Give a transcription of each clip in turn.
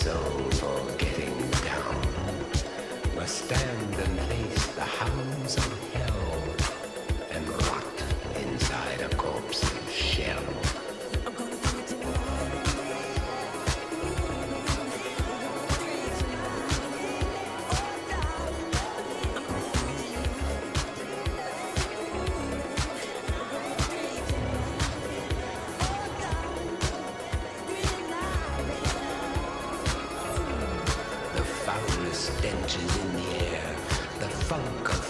soul for getting down must stand and face the hounds of hell and rot inside a corpse's shell. Stenches in the air, the funk of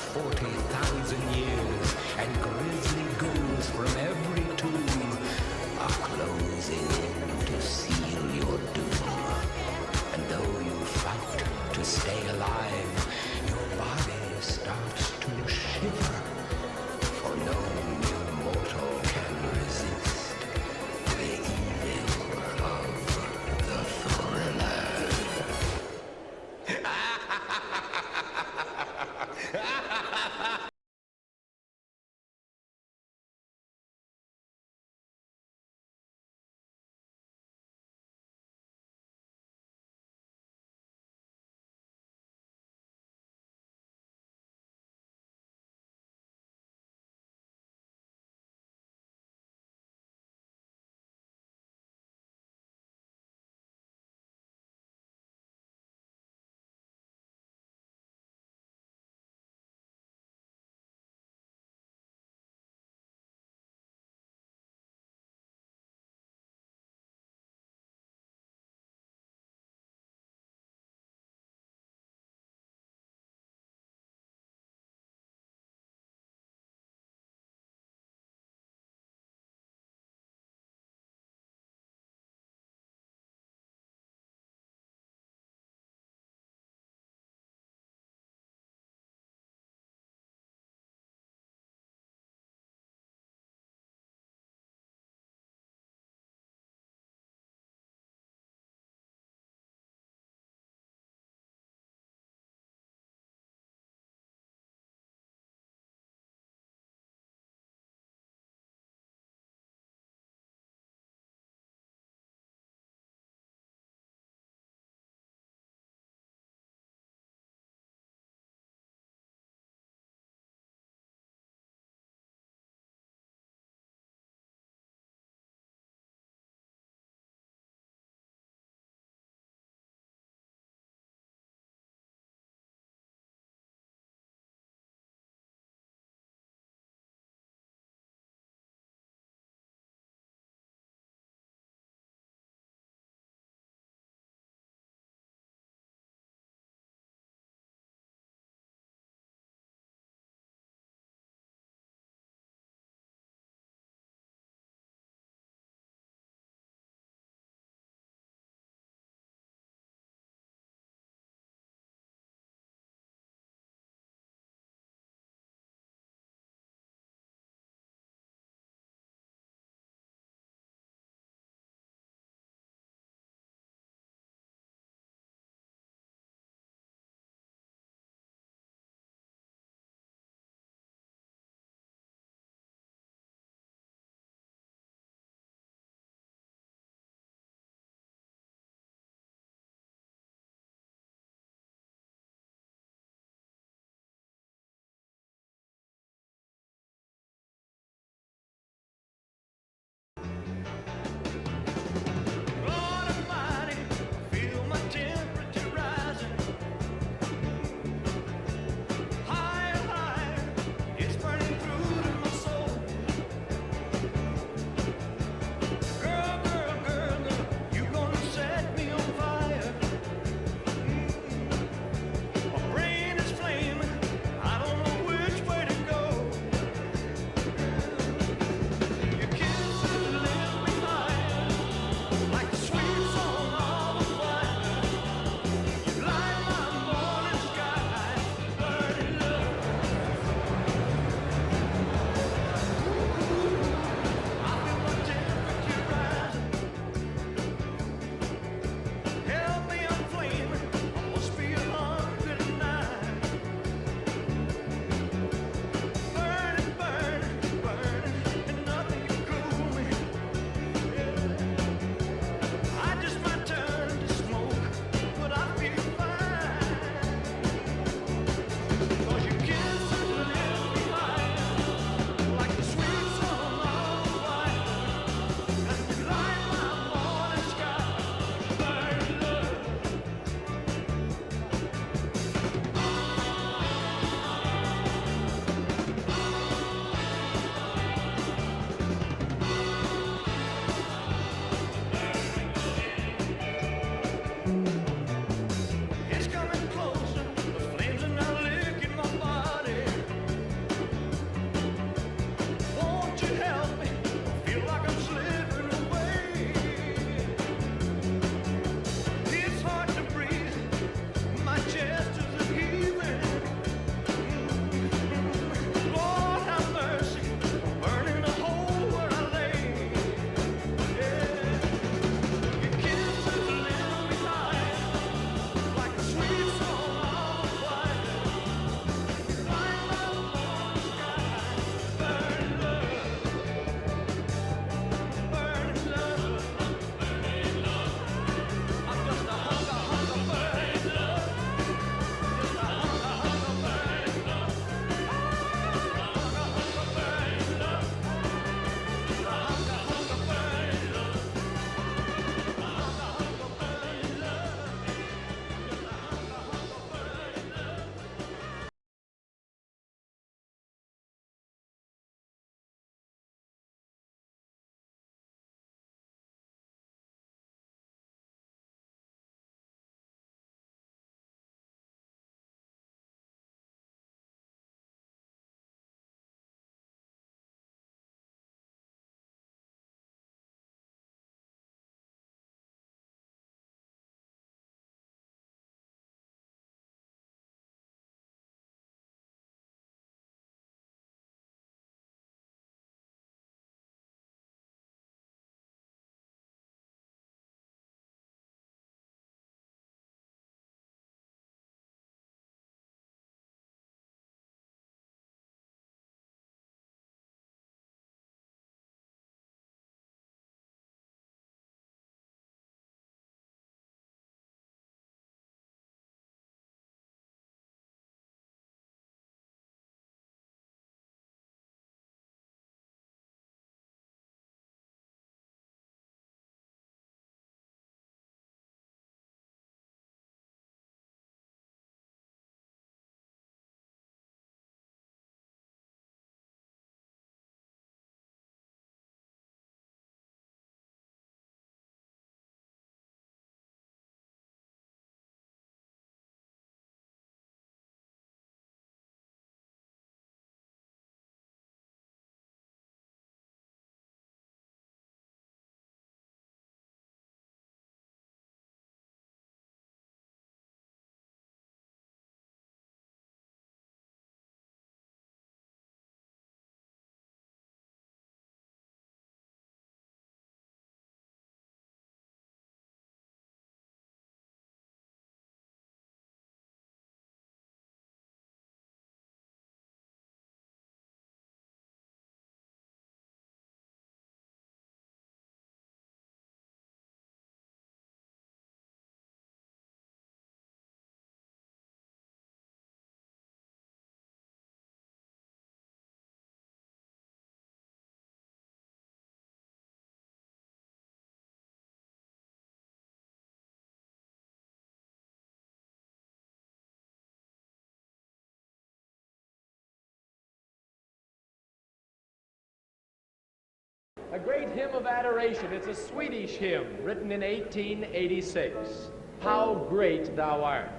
A great hymn of adoration. It's a Swedish hymn written in 1886. How Great Thou Art.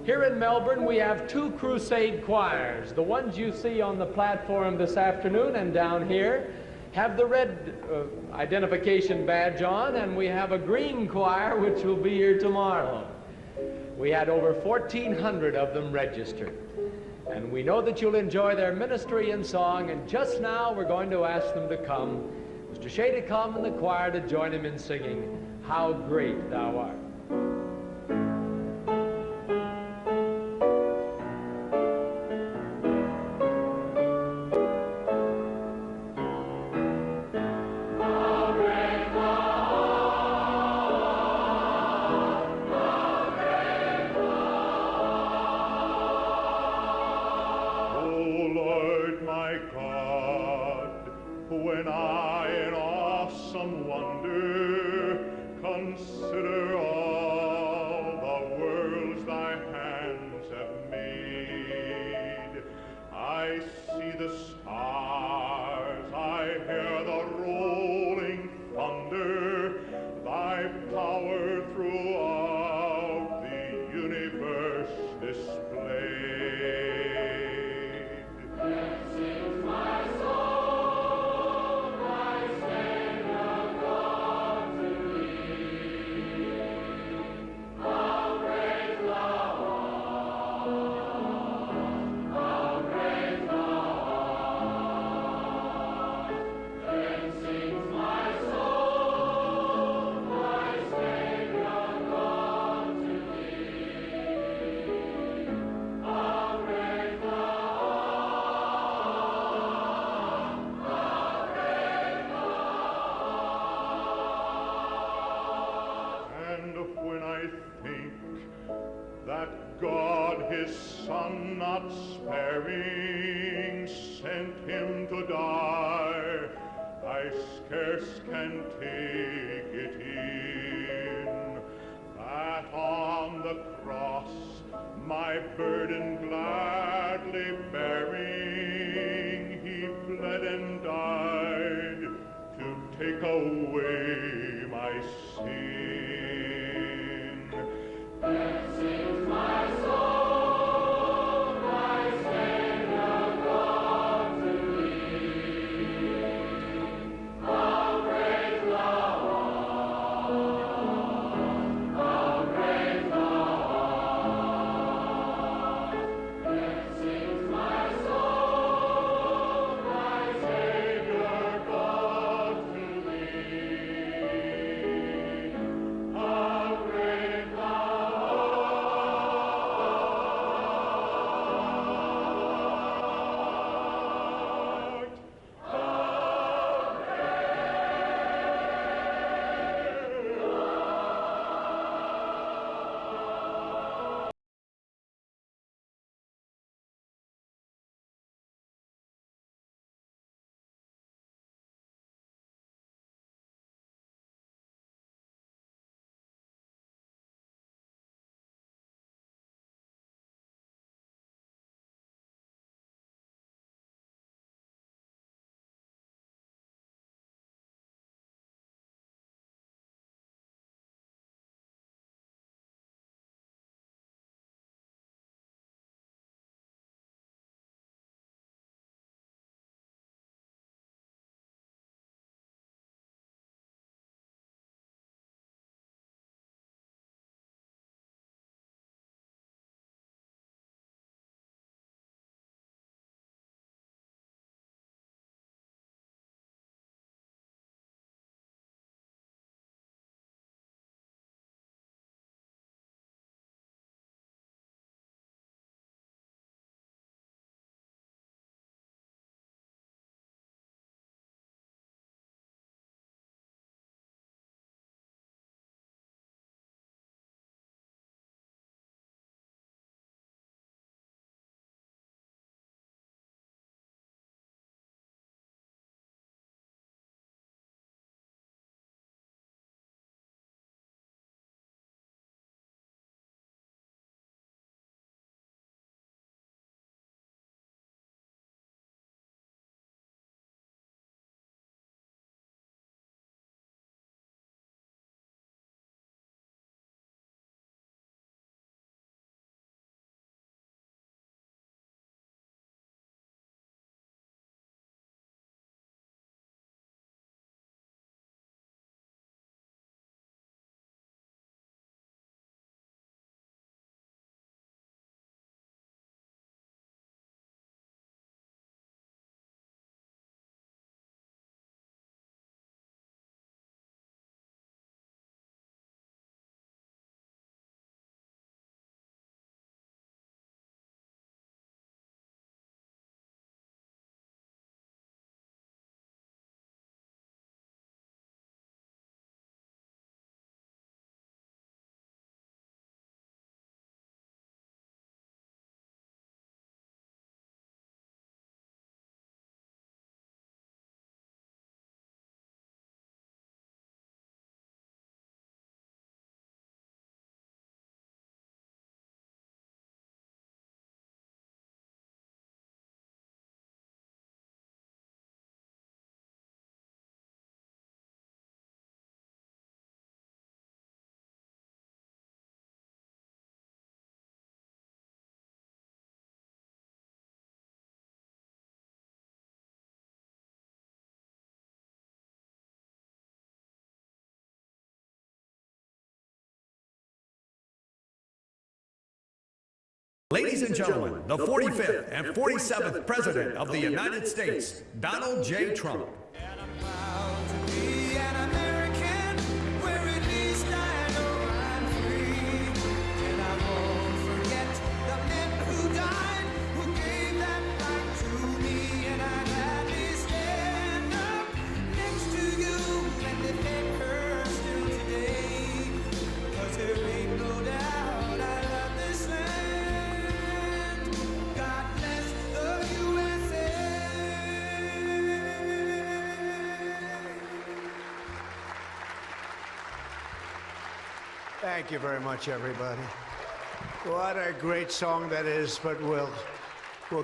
Here in Melbourne, we have two crusade choirs. The ones you see on the platform this afternoon and down here have the red identification badge on, and we have a green choir which will be here tomorrow. We had over 1,400 of them registered. And we know that you'll enjoy their ministry and song, and just now we're going to ask them to come, Mr. Shea to come and the choir to join him in singing, How Great Thou Art. Ladies and gentlemen, the 45th and 47th President of the United States, Donald J. Trump. And I'm proud to be an American, where at least I know I'm free. And I won't forget the men who died, who gave that right to me. And I'd gladly stand up next to you and defend her still today. 'Cause there ain't no doubt I love this land. God bless the USA. Thank you very much, everybody. What a great song that is, but we'll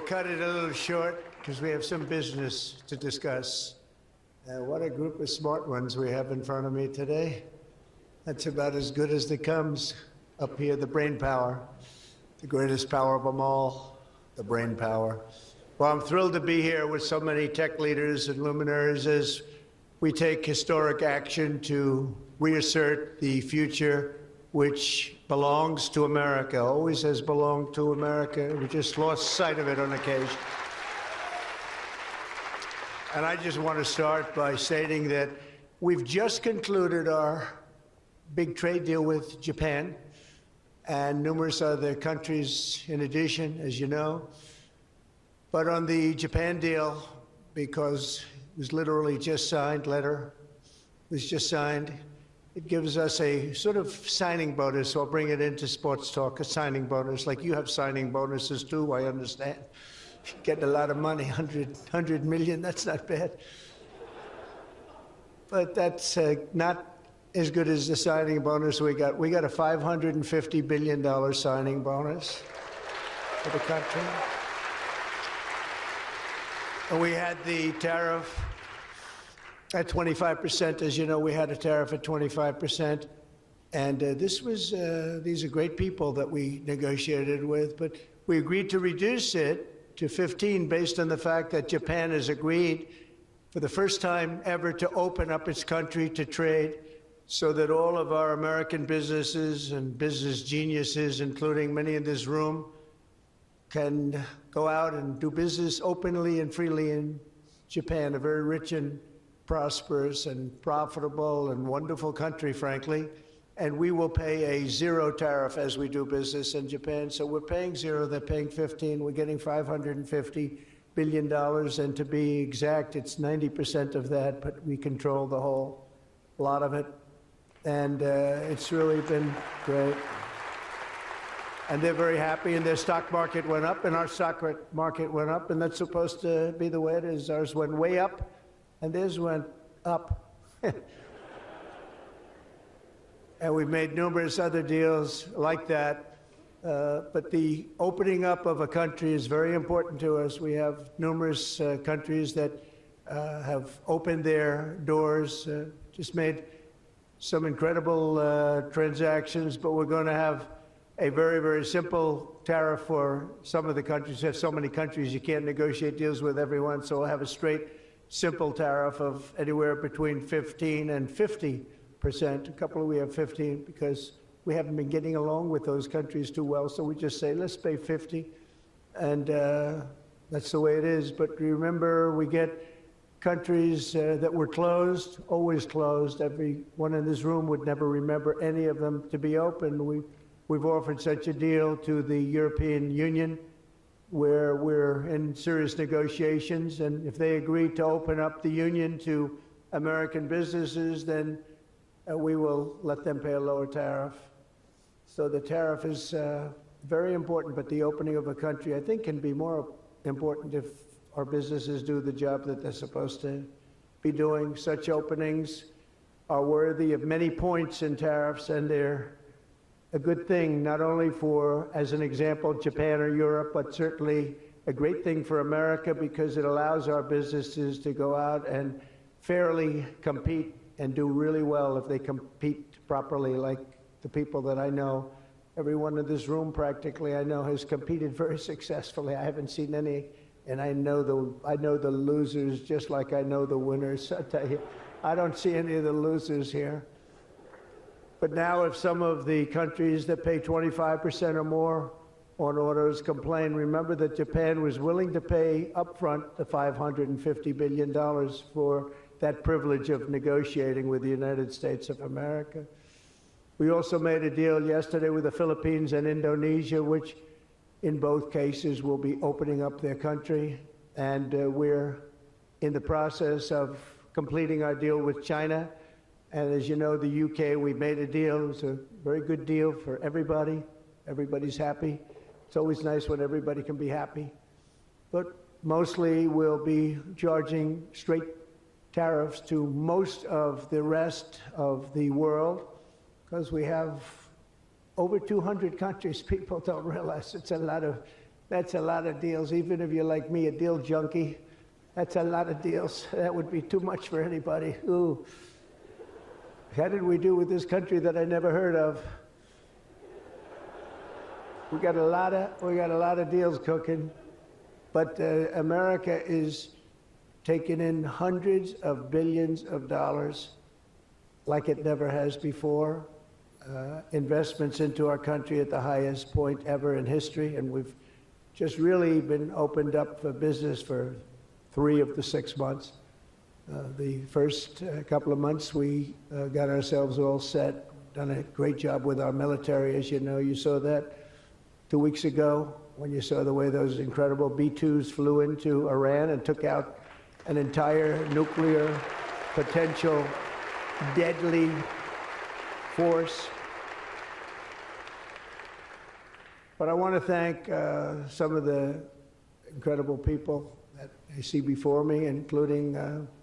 cut it a little short because we have some business to discuss. What a group of smart ones we have in front of me today. That's about as good as it comes up here, the brain power, the greatest power of them all, the brain power. Well, I'm thrilled to be here with so many tech leaders and luminaries as we take historic action to reassert the future which belongs to America, always has belonged to America. We just lost sight of it on occasion. And I just want to start by stating that we've just concluded our big trade deal with Japan and numerous other countries in addition, as you know. But on the Japan deal, because it was literally just signed, letter was just signed, it gives us a sort of signing bonus. So I'll bring it into sports talk, a signing bonus. Like you have signing bonuses too, I understand. Getting a lot of money, 100 million, that's not bad. But that's not as good as the signing bonus we got. We got a $550 billion signing bonus for the country. And we had the tariff at 25%. As you know, we had a tariff at 25%. And these are great people that we negotiated with, but we agreed to reduce it to 15 based on the fact that Japan has agreed for the first time ever to open up its country to trade so that all of our American businesses and business geniuses, including many in this room, can go out and do business openly and freely in Japan, a very rich and prosperous and profitable and wonderful country, frankly. And we will pay a zero tariff as we do business in Japan. So we're paying zero, they're paying 15. We're getting $550 billion. And to be exact, it's 90% of that, but we control the whole lot of it. And it's really been great. And they're very happy, and their stock market went up, and our stock market went up, and that's supposed to be the way it is. Ours went way up, and theirs went up. And we've made numerous other deals like that. But the opening up of a country is very important to us. We have numerous countries that have opened their doors, just made some incredible transactions, but we're going to have a very, very simple tariff for some of the countries. There's so many countries you can't negotiate deals with everyone, so we'll have a straight, simple tariff of anywhere between 15 and 50%. A couple we have 15 because we haven't been getting along with those countries too well, so we just say, let's pay 50, and that's the way it is. But remember, we get countries that were closed, always closed. Everyone in this room would never remember any of them to be open. We've offered such a deal to the European Union, where we're in serious negotiations, and if they agree to open up the union to American businesses, then we will let them pay a lower tariff. So the tariff is very important, but the opening of a country, I think, can be more important if our businesses do the job that they're supposed to be doing. Such openings are worthy of many points in tariffs, and they're a good thing, not only for, as an example, Japan or Europe, but certainly a great thing for America because it allows our businesses to go out and fairly compete and do really well if they compete properly, like the people that I know. Everyone in this room practically I know has competed very successfully. I haven't seen any, and I know the losers just like I know the winners. I tell you, I don't see any of the losers here. But now if some of the countries that pay 25% or more on autos complain. Remember that Japan was willing to pay upfront the $550 billion for that privilege of negotiating with the United States of America. We also made a deal yesterday with the Philippines and Indonesia, which in both cases will be opening up their country. And we're in the process of completing our deal with China. And as you know, the UK, we made a deal. It was a very good deal for everybody. Everybody's happy. It's always nice when everybody can be happy. But mostly we'll be charging straight tariffs to most of the rest of the world because we have over 200 countries. People don't realize that's a lot of deals. Even if you're like me, a deal junkie, that's a lot of deals. That would be too much for anybody. Ooh. How did we do with this country that I never heard of? We got a lot of deals cooking, but America is taking in hundreds of billions of dollars like it never has before. Investments into our country at the highest point ever in history, and we've just really been opened up for business for 3 of the 6 months. The first couple of months, we got ourselves all set, done a great job with our military, as you know. You saw that 2 weeks ago when you saw the way those incredible B-2s flew into Iran and took out an entire nuclear potential deadly force. But I want to thank some of the incredible people that I see before me, including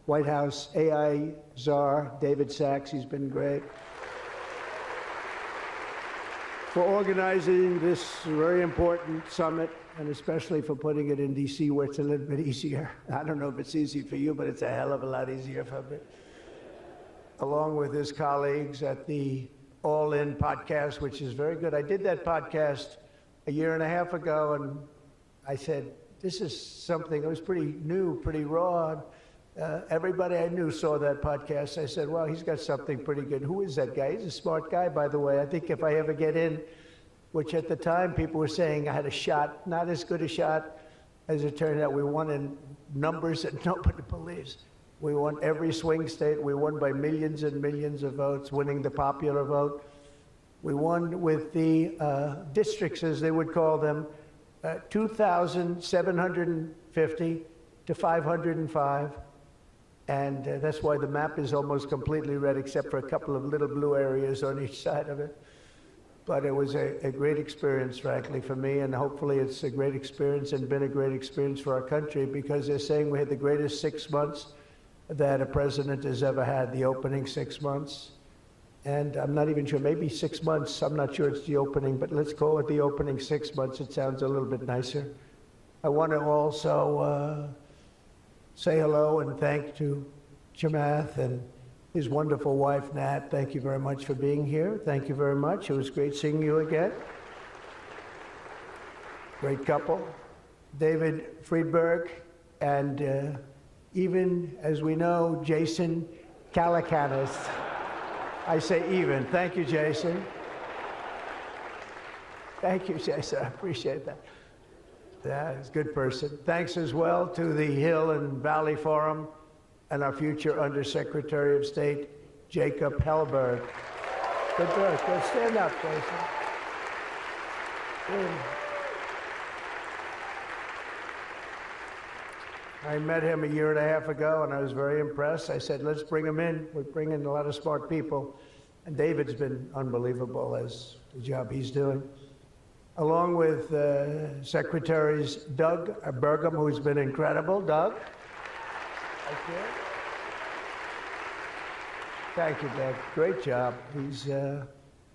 White House AI czar David Sachs. He's been great for organizing this very important summit, and especially for putting it in D.C., where it's a little bit easier. I don't know if it's easy for you, but it's a hell of a lot easier for me. Along with his colleagues at the All In podcast, which is very good. I did that podcast a year and a half ago, and I said, this is something that was pretty new, pretty raw. Everybody I knew saw that podcast. I said, well, he's got something pretty good. Who is that guy? He's a smart guy, by the way. I think if I ever get in, which at the time people were saying I had a shot, not as good a shot as it turned out. We won in numbers that nobody believes. We won every swing state. We won by millions and millions of votes, winning the popular vote. We won with the districts, as they would call them, 2,750 to 505. And that's why the map is almost completely red, except for a couple of little blue areas on each side of it. But it was a great experience, frankly, for me, and hopefully it's a great experience and been a great experience for our country, because they're saying we had the greatest 6 months that a president has ever had, the opening 6 months. And I'm not even sure, maybe 6 months, I'm not sure it's the opening, but let's call it the opening 6 months. It sounds a little bit nicer. I want to also say hello and thank to Chamath and his wonderful wife, Nat. Thank you very much for being here. Thank you very much. It was great seeing you again. Great couple. David Friedberg and even, as we know, Jason Calacanis. I say even. Thank you, Jason. Thank you, Jason. I appreciate that. Yeah, he's a good person. Thanks as well to the Hill and Valley Forum and our future Undersecretary of State, Jacob Hellberg. Good work. Good. Stand up, Jason. Good. I met him a year and a half ago, and I was very impressed. I said, let's bring him in. We're bringing a lot of smart people. And David's been unbelievable as the job he's doing. Along with Secretaries Doug Burgum, who's been incredible. Doug? Thank you. Thank you, Doug. Great job.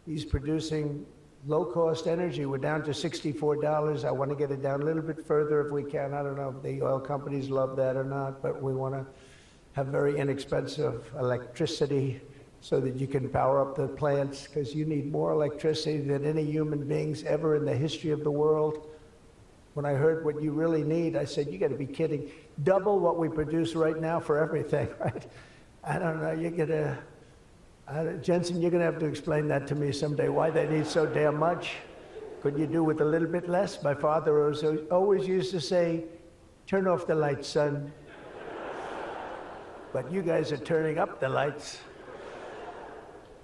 He's producing low-cost energy. We're down to $64. I want to get it down a little bit further if we can. I don't know if the oil companies love that or not, but we want to have very inexpensive electricity so that you can power up the plants, because you need more electricity than any human beings ever in the history of the world. When I heard what you really need, I said, you got to be kidding. Double what we produce right now for everything, right? I don't know, you're going to... Jensen, you're going to have to explain that to me someday, why they need so damn much. Could you do with a little bit less? My father always used to say, turn off the lights, son. But you guys are turning up the lights.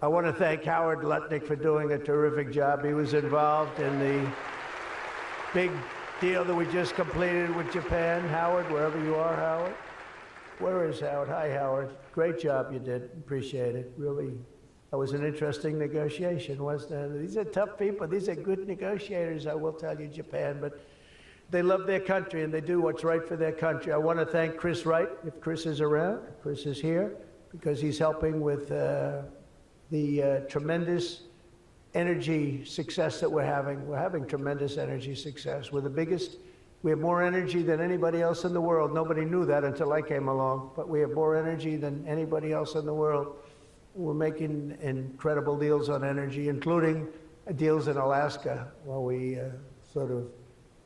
I want to thank Howard Lutnick for doing a terrific job. He was involved in the big deal that we just completed with Japan. Howard, wherever you are, Howard. Where is Howard? Hi, Howard. Great job you did. Appreciate it. Really, that was an interesting negotiation, wasn't it? These are tough people. These are good negotiators, I will tell you, Japan. But they love their country, and they do what's right for their country. I want to thank Chris Wright, if Chris is around. Chris is here, because he's helping with the tremendous energy success that we're having. We're having tremendous energy success. We're the biggest. We have more energy than anybody else in the world. Nobody knew that until I came along, but we have more energy than anybody else in the world. We're making incredible deals on energy, including deals in Alaska. Well, we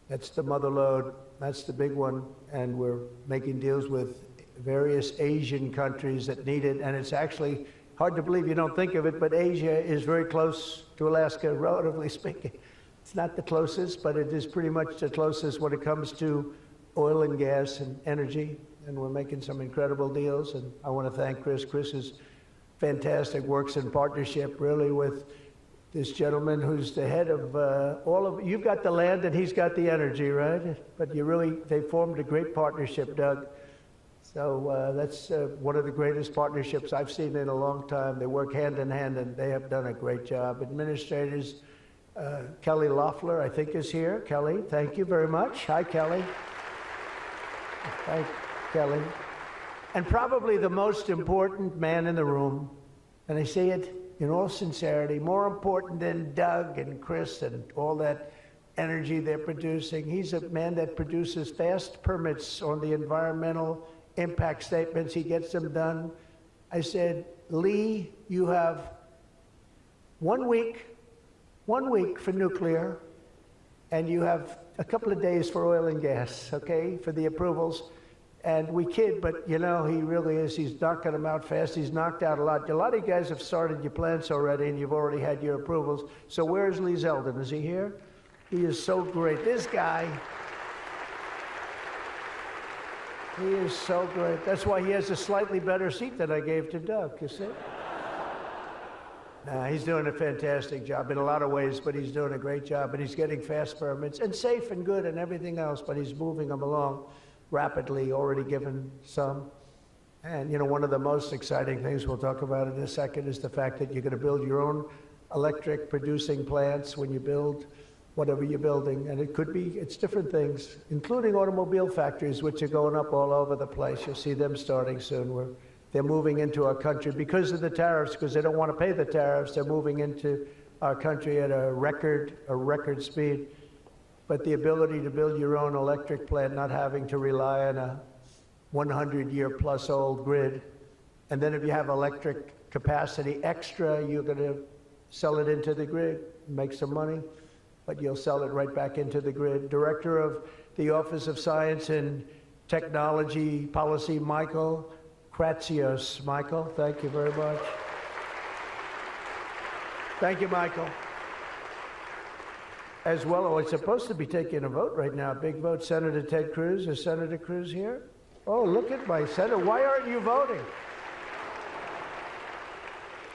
that's the mother lode, that's the big one, and we're making deals with various Asian countries that need it, and it's actually hard to believe, you don't think of it, but Asia is very close to Alaska, relatively speaking. It's not the closest, but it is pretty much the closest when it comes to oil and gas and energy, and we're making some incredible deals, and I want to thank Chris. Chris is fantastic, works in partnership really with this gentleman who's the head of you've got the land and he's got the energy, right? But they formed a great partnership, Doug. So that's one of the greatest partnerships I've seen in a long time. They work hand in hand, and they have done a great job. Administrators, Kelly Loeffler, I think, is here. Kelly, thank you very much. Hi, Kelly. Thank Kelly. And probably the most important man in the room, and I say it in all sincerity, more important than Doug and Chris and all that energy they're producing. He's a man that produces fast permits on the environmental impact statements. He gets them done. I said, Lee, you have 1 week for nuclear, and you have a couple of days for oil and gas, okay, for the approvals. And we kid, but you know, he really is. He's knocking them out fast. He's knocked out a lot. A lot of you guys have started your plants already, and you've already had your approvals. So where's Lee Zeldin? Is he here? He is so great. This guy, he is so great. That's why he has a slightly better seat than I gave to Doug, you see? He's doing a fantastic job in a lot of ways, but he's doing a great job, and he's getting fast permits, and safe and good and everything else, but he's moving them along rapidly, already given some. And you know, one of the most exciting things we'll talk about in a second is the fact that you're going to build your own electric producing plants when you build whatever you're building. And it could be, it's different things, including automobile factories, which are going up all over the place. You'll see them starting soon. They're moving into our country because of the tariffs, because they don't want to pay the tariffs. They're moving into our country at a record speed. But the ability to build your own electric plant, not having to rely on a 100-year-plus old grid. And then if you have electric capacity extra, you're going to sell it into the grid, make some money, but you'll sell it right back into the grid. Director of the Office of Science and Technology Policy, Michael Kratsios. Michael, thank you very much. Thank you, Michael. As well, it's supposed to be taking a vote right now, a big vote. Senator Ted Cruz. Is Senator Cruz here? Oh, look at my senator. Why aren't you voting?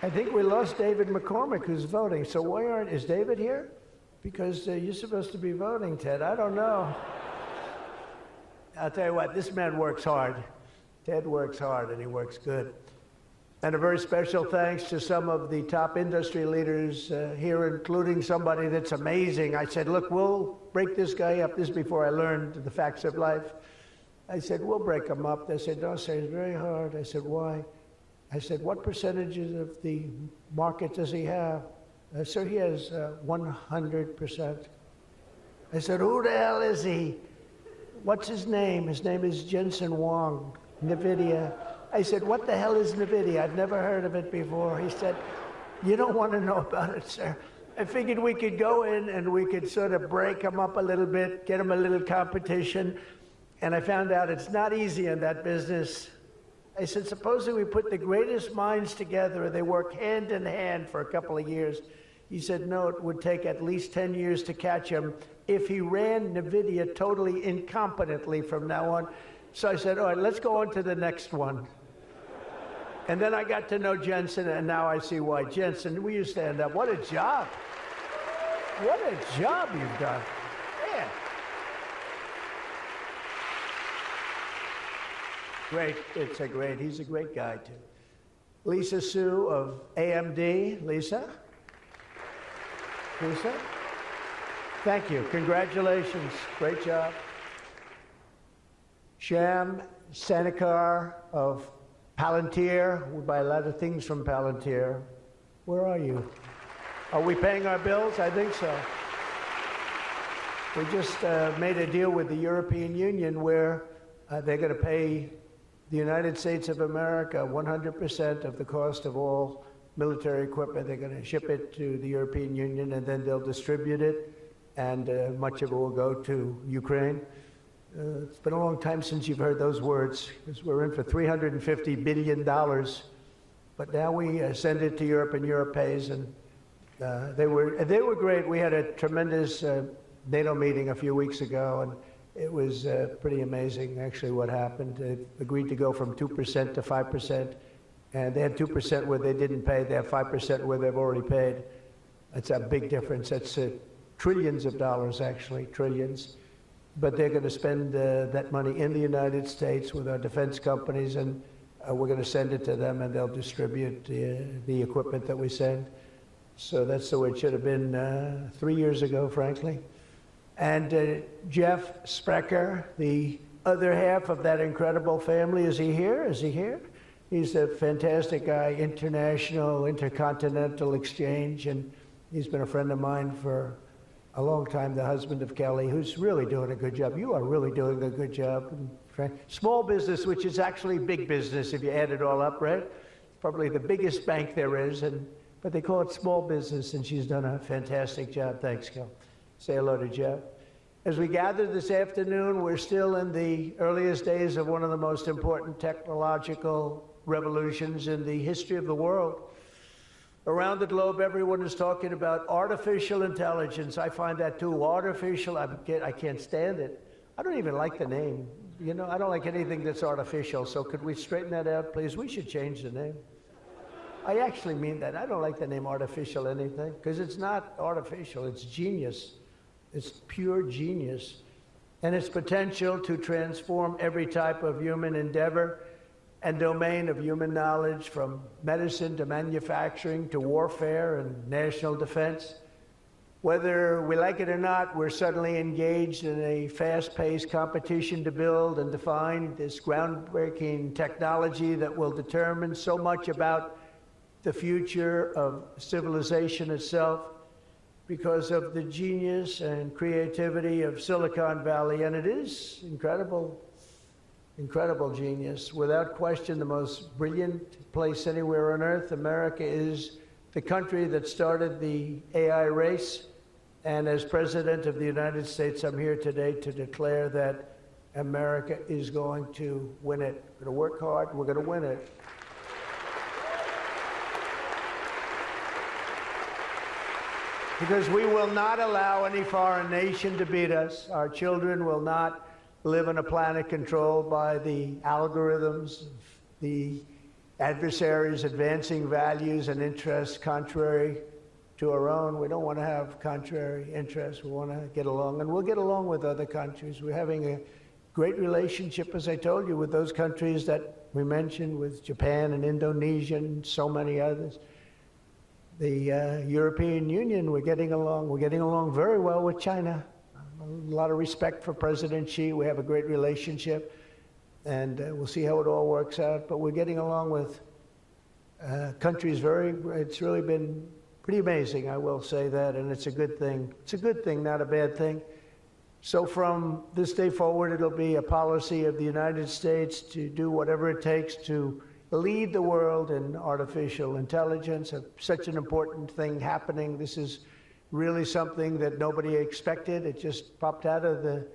I think we lost David McCormick, who's voting. So is David here? Because you're supposed to be voting, Ted. I don't know. I'll tell you what, this man works hard. Ted works hard, and he works good. And a very special thanks to some of the top industry leaders here, including somebody that's amazing. I said, look, we'll break this guy up. This is before I learned the facts of life. I said, we'll break him up. They said, no, sir, it's very hard. I said, why? I said, what percentages of the market does he have? Sir, he has 100%. I said, who the hell is he? What's his name? His name is Jensen Huang, NVIDIA. I said, what the hell is NVIDIA? I've never heard of it before. He said, you don't want to know about it, sir. I figured we could go in and we could sort of break him up a little bit, get him a little competition. And I found out it's not easy in that business. I said, supposing we put the greatest minds together and they work hand in hand for a couple of years, He said, no, it would take at least 10 years to catch him if he ran NVIDIA totally incompetently from now on. So I said, all right, let's go on to the next one. And then I got to know Jensen, and now I see why. Jensen, will you stand up? What a job. What a job you've done. Man. Great. He's a great guy, too. Lisa Su of AMD. Lisa? Lisa? Thank you. Congratulations. Great job. Sham Sanikar of Palantir. We buy a lot of things from Palantir. Where are you? Are we paying our bills? I think so. We just made a deal with the European Union where they're going to pay the United States of America 100% of the cost of all military equipment. They're going to ship it to the European Union, and then they'll distribute it, and much of it will go to Ukraine. It's been a long time since you've heard those words, because we're in for $350 billion. But now we send it to Europe, and Europe pays, and they were great. We had a tremendous NATO meeting a few weeks ago, and it was pretty amazing, actually, what happened. They agreed to go from 2% to 5%, and they had 2% where they didn't pay. They have 5% where they've already paid. That's a big difference. That's trillions of dollars, actually, trillions. But they're going to spend that money in the United States with our defense companies, and we're going to send it to them, and they'll distribute the equipment that we send. So that's the way it should have been 3 years ago, frankly. And Jeff Sprecher, the other half of that incredible family, is he here? Is he here? He's a fantastic guy, international, intercontinental exchange, and he's been a friend of mine for a long time, the husband of Kelly, who's really doing a good job. You are really doing a good job. Small business, which is actually big business if you add it all up, right? It's probably the biggest bank there is, but they call it small business, and she's done a fantastic job. Thanks, Kel. Say hello to Jeff. As we gather this afternoon, we're still in the earliest days of one of the most important technological revolutions in the history of the world. Around the globe, everyone is talking about artificial intelligence. I find that too. Artificial, I can't stand it. I don't even like the name. You know, I don't like anything that's artificial. So could we straighten that out, please? We should change the name. I actually mean that. I don't like the name artificial anything, because it's not artificial. It's genius. It's pure genius. And its potential to transform every type of human endeavor and domain of human knowledge, from medicine to manufacturing to warfare and national defense. Whether we like it or not, we're suddenly engaged in a fast-paced competition to build and define this groundbreaking technology that will determine so much about the future of civilization itself, because of the genius and creativity of Silicon Valley. And it is incredible. Incredible genius. Without question, the most brilliant place anywhere on earth. America is the country that started the AI race. And as President of the United States, I'm here today to declare that America is going to win it. We're going to work hard. We're going to win it. Because we will not allow any foreign nation to beat us. Our children will not live on a planet controlled by the algorithms, the adversaries advancing values and interests contrary to our own. We don't want to have contrary interests. We want to get along, and we'll get along with other countries. We're having a great relationship, as I told you, with those countries that we mentioned, with Japan and Indonesia and so many others. The European Union, we're getting along. We're getting along very well with China. A lot of respect for President Xi. We have a great relationship, and we'll see how it all works out. But we're getting along with countries it's really been pretty amazing, I will say that, and it's a good thing. It's a good thing, not a bad thing. So from this day forward, it'll be a policy of the United States to do whatever it takes to lead the world in artificial intelligence. Such an important thing happening. This is really something that nobody expected. It just popped out of the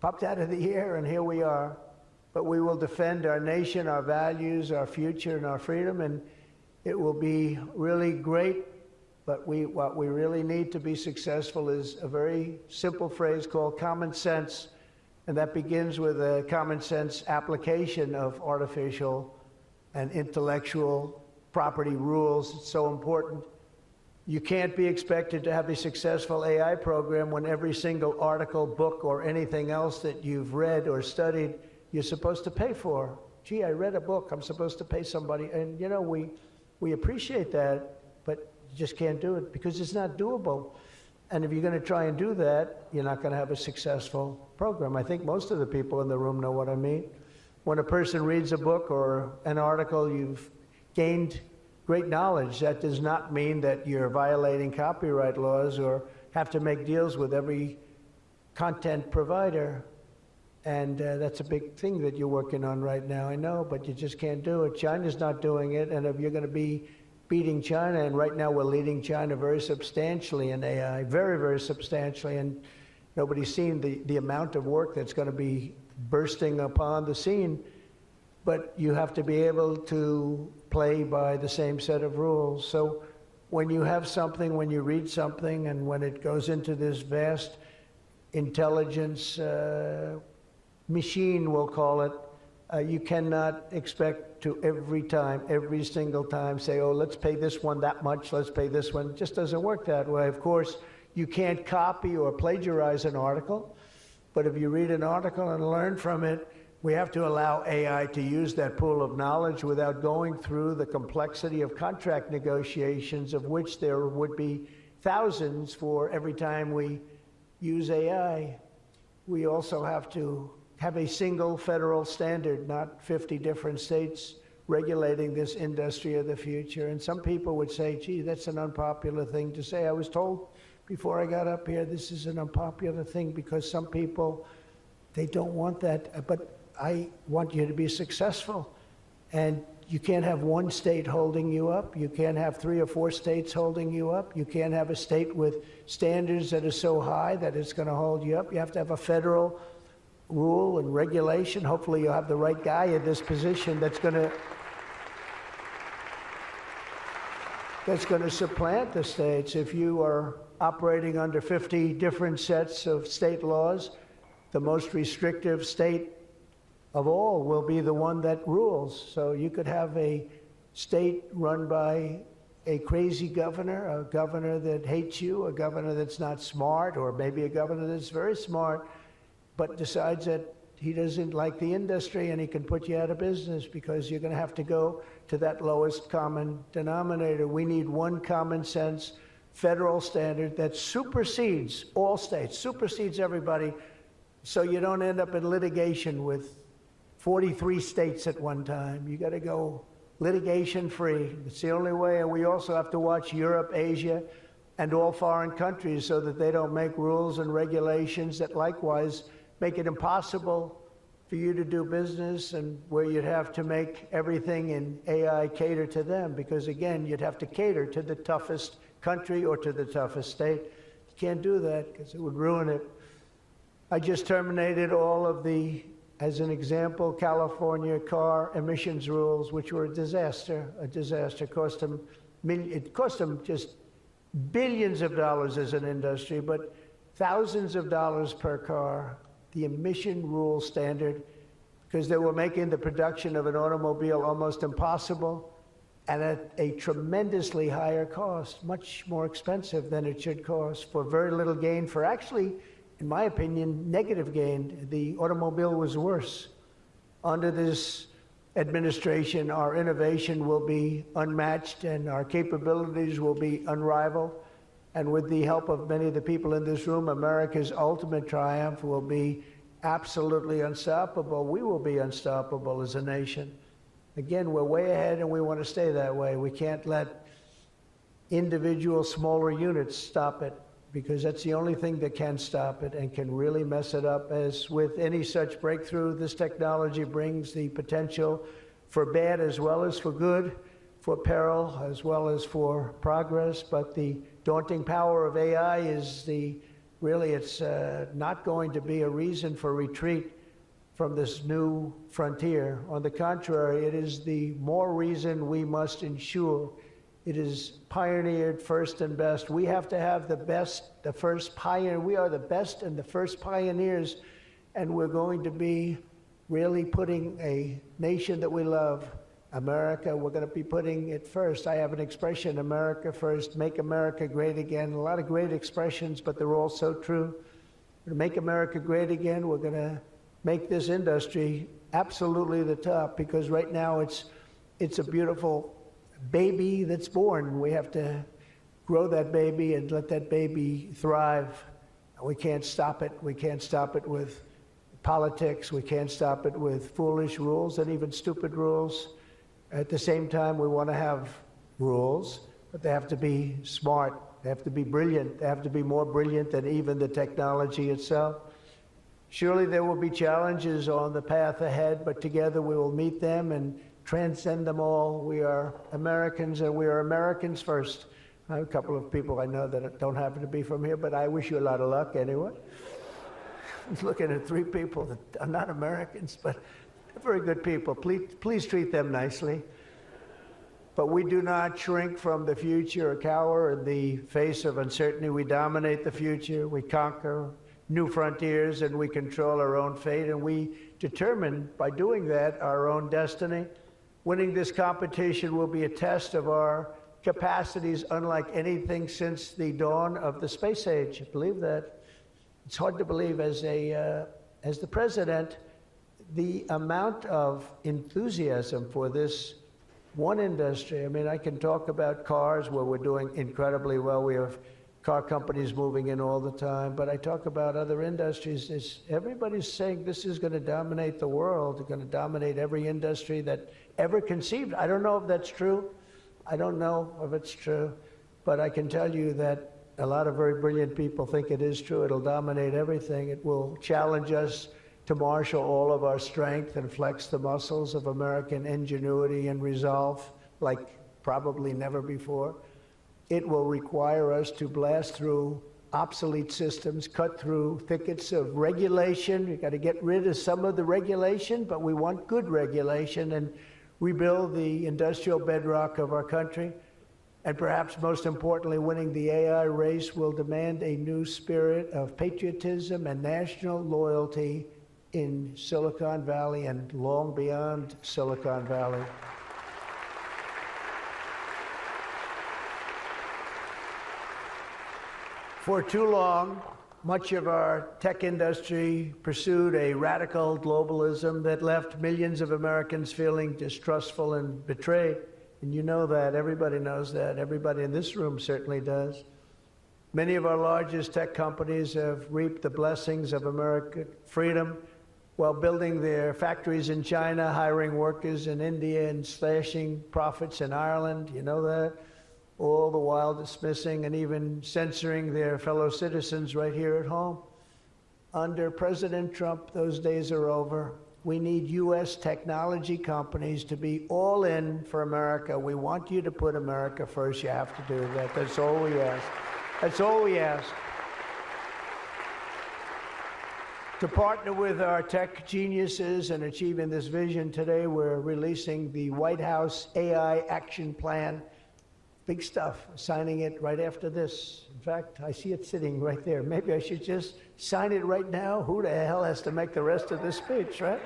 air, and here we are. But we will defend our nation, our values, our future, and our freedom, and it will be really great But what we really need to be successful is a very simple phrase called common sense, and that begins with a common sense application of artificial and intellectual property rules. It's so important. You can't be expected to have a successful AI program when every single article, book, or anything else that you've read or studied, you're supposed to pay for. Gee, I read a book, I'm supposed to pay somebody. And you know, we appreciate that, but you just can't do it because it's not doable. And if you're going to try and do that, you're not going to have a successful program. I think most of the people in the room know what I mean. When a person reads a book or an article, you've gained great knowledge. That does not mean that you're violating copyright laws or have to make deals with every content provider. And that's a big thing that you're working on right now, I know, but you just can't do it. China's not doing it, and if you're going to be beating China, and right now we're leading China very substantially in AI, very, very substantially, and nobody's seen the amount of work that's going to be bursting upon the scene, but you have to be able to play by the same set of rules. So when you have something, when you read something, and when it goes into this vast intelligence machine, we'll call it, you cannot expect to every single time say, oh, let's pay this one that much, let's pay this one. It just doesn't work that way. Of course, you can't copy or plagiarize an article, but if you read an article and learn from it, we have to allow AI to use that pool of knowledge without going through the complexity of contract negotiations, of which there would be thousands for every time we use AI. We also have to have a single federal standard, not 50 different states regulating this industry of the future. And some people would say, gee, that's an unpopular thing to say. I was told before I got up here, this is an unpopular thing because some people, they don't want that. But I want you to be successful. And you can't have one state holding you up. You can't have 3 or 4 states holding you up. You can't have a state with standards that are so high that it's going to hold you up. You have to have a federal rule and regulation. Hopefully you'll have the right guy in this position that's going to supplant the states. If you are operating under 50 different sets of state laws, the most restrictive state of all will be the one that rules. So you could have a state run by a crazy governor, a governor that hates you, a governor that's not smart, or maybe a governor that's very smart, but decides that he doesn't like the industry and he can put you out of business because you're going to have to go to that lowest common denominator. We need one common sense federal standard that supersedes all states, supersedes everybody, so you don't end up in litigation with 43 states at one time. You got to go litigation free. It's the only way. And we also have to watch Europe, Asia, and all foreign countries so that they don't make rules and regulations that likewise make it impossible for you to do business, and where you'd have to make everything in AI cater to them, because again, you'd have to cater to the toughest country or to the toughest state. You can't do that because it would ruin it. I just terminated all of the, as an example, California car emissions rules, which were a disaster. It cost them just billions of dollars as an industry, but thousands of dollars per car. The emission rule standard, because they were making the production of an automobile almost impossible and at a tremendously higher cost, much more expensive than it should cost, for very little gain, for actually, in my opinion, negative gain. The automobile was worse. Under this administration, our innovation will be unmatched and our capabilities will be unrivaled. And with the help of many of the people in this room, America's ultimate triumph will be absolutely unstoppable. We will be unstoppable as a nation. Again, we're way ahead and we want to stay that way. We can't let individual smaller units stop it, because that's the only thing that can stop it and can really mess it up. As with any such breakthrough, this technology brings the potential for bad as well as for good, for peril as well as for progress. But the daunting power of AI is it's not going to be a reason for retreat from this new frontier. On the contrary, it is the more reason we must ensure It is pioneered first and best. We have to have the best, the first pioneer. We are the best and the first pioneers, and we're going to be really putting a nation that we love, America, we're going to be putting it first. I have an expression, America first, make America great again. A lot of great expressions, but they're all so true. To make America great again, we're going to make this industry absolutely the top, because right now it's a beautiful baby that's born. We have to grow that baby and let that baby thrive. We can't stop it. We can't stop it with politics. We can't stop it with foolish rules and even stupid rules. At the same time, we want to have rules, but they have to be smart. They have to be brilliant. They have to be more brilliant than even the technology itself. Surely there will be challenges on the path ahead, but together we will meet them and transcend them all. We are Americans, and we are Americans first. I have a couple of people I know that don't happen to be from here, but I wish you a lot of luck anyway. I was looking at 3 people that are not Americans, but they're very good people. Please treat them nicely. But we do not shrink from the future or cower in the face of uncertainty. We dominate the future. We conquer new frontiers, and we control our own fate, and we determine by doing that our own destiny. Winning this competition will be a test of our capacities unlike anything since the dawn of the space age. Believe that. It's hard to believe as the president, the amount of enthusiasm for this one industry. I mean, I can talk about cars where we're doing incredibly well. We have car companies moving in all the time, but I talk about other industries. Everybody's saying this is going to dominate the world. It's going to dominate every industry that ever conceived. I don't know if that's true. I don't know if it's true, but I can tell you that a lot of very brilliant people think it is true. It'll dominate everything. It will challenge us to marshal all of our strength and flex the muscles of American ingenuity and resolve like probably never before. It will require us to blast through obsolete systems, cut through thickets of regulation. We've got to get rid of some of the regulation, but we want good regulation and rebuild the industrial bedrock of our country. And perhaps most importantly, winning the AI race will demand a new spirit of patriotism and national loyalty in Silicon Valley and long beyond Silicon Valley. For too long, much of our tech industry pursued a radical globalism that left millions of Americans feeling distrustful and betrayed. And you know that. Everybody knows that. Everybody in this room certainly does. Many of our largest tech companies have reaped the blessings of American freedom while building their factories in China, hiring workers in India, and slashing profits in Ireland. You know that? All the while dismissing and even censoring their fellow citizens right here at home. Under President Trump, those days are over. We need U.S. technology companies to be all in for America. We want you to put America first. You have to do that. That's all we ask. That's all we ask. To partner with our tech geniuses in achieving this vision today, we're releasing the White House AI Action Plan. Big stuff, signing it right after this. In fact, I see it sitting right there. Maybe I should just sign it right now. Who the hell has to make the rest of this speech, right?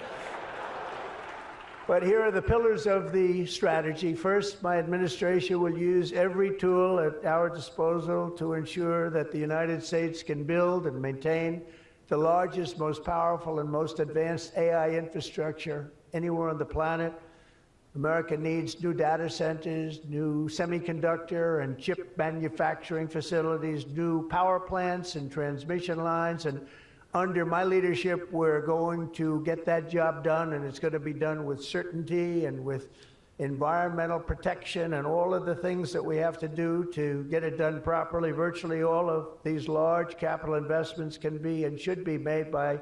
But here are the pillars of the strategy. First, my administration will use every tool at our disposal to ensure that the United States can build and maintain the largest, most powerful, and most advanced AI infrastructure anywhere on the planet. America needs new data centers, new semiconductor and chip manufacturing facilities, new power plants and transmission lines. And under my leadership, we're going to get that job done, and it's going to be done with certainty and with environmental protection and all of the things that we have to do to get it done properly. Virtually all of these large capital investments can be and should be made by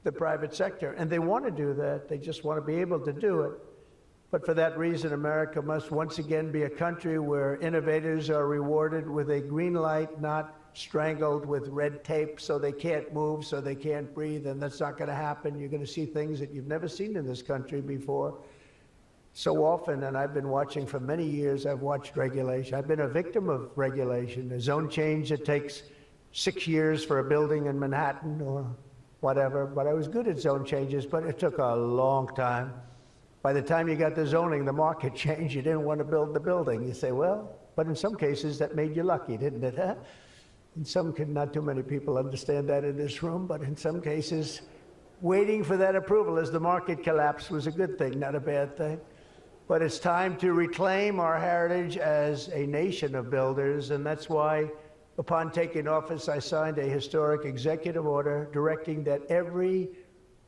the private sector. And they want to do that. They just want to be able to do it. But for that reason, America must once again be a country where innovators are rewarded with a green light, not strangled with red tape so they can't move, so they can't breathe, and that's not going to happen. You're going to see things that you've never seen in this country before. So often, and I've been watching for many years, I've watched regulation. I've been a victim of regulation. A zone change that takes 6 years for a building in Manhattan or whatever, but I was good at zone changes, but it took a long time. By the time you got the zoning, the market changed. You didn't want to build the building. You say, well, but in some cases that made you lucky, didn't it? Huh? In some, not too many people understand that in this room, but in some cases, waiting for that approval as the market collapsed was a good thing, not a bad thing. But it's time to reclaim our heritage as a nation of builders, and that's why, upon taking office, I signed a historic executive order directing that every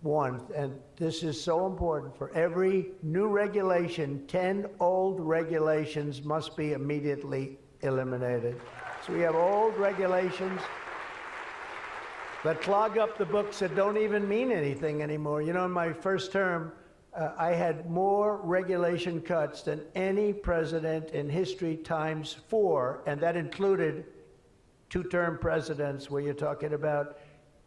one, and this is so important, for every new regulation, 10 old regulations must be immediately eliminated. So we have old regulations that clog up the books that don't even mean anything anymore. You know, in my first term, I had more regulation cuts than any president in history times 4, and that included 2-term presidents where you're talking about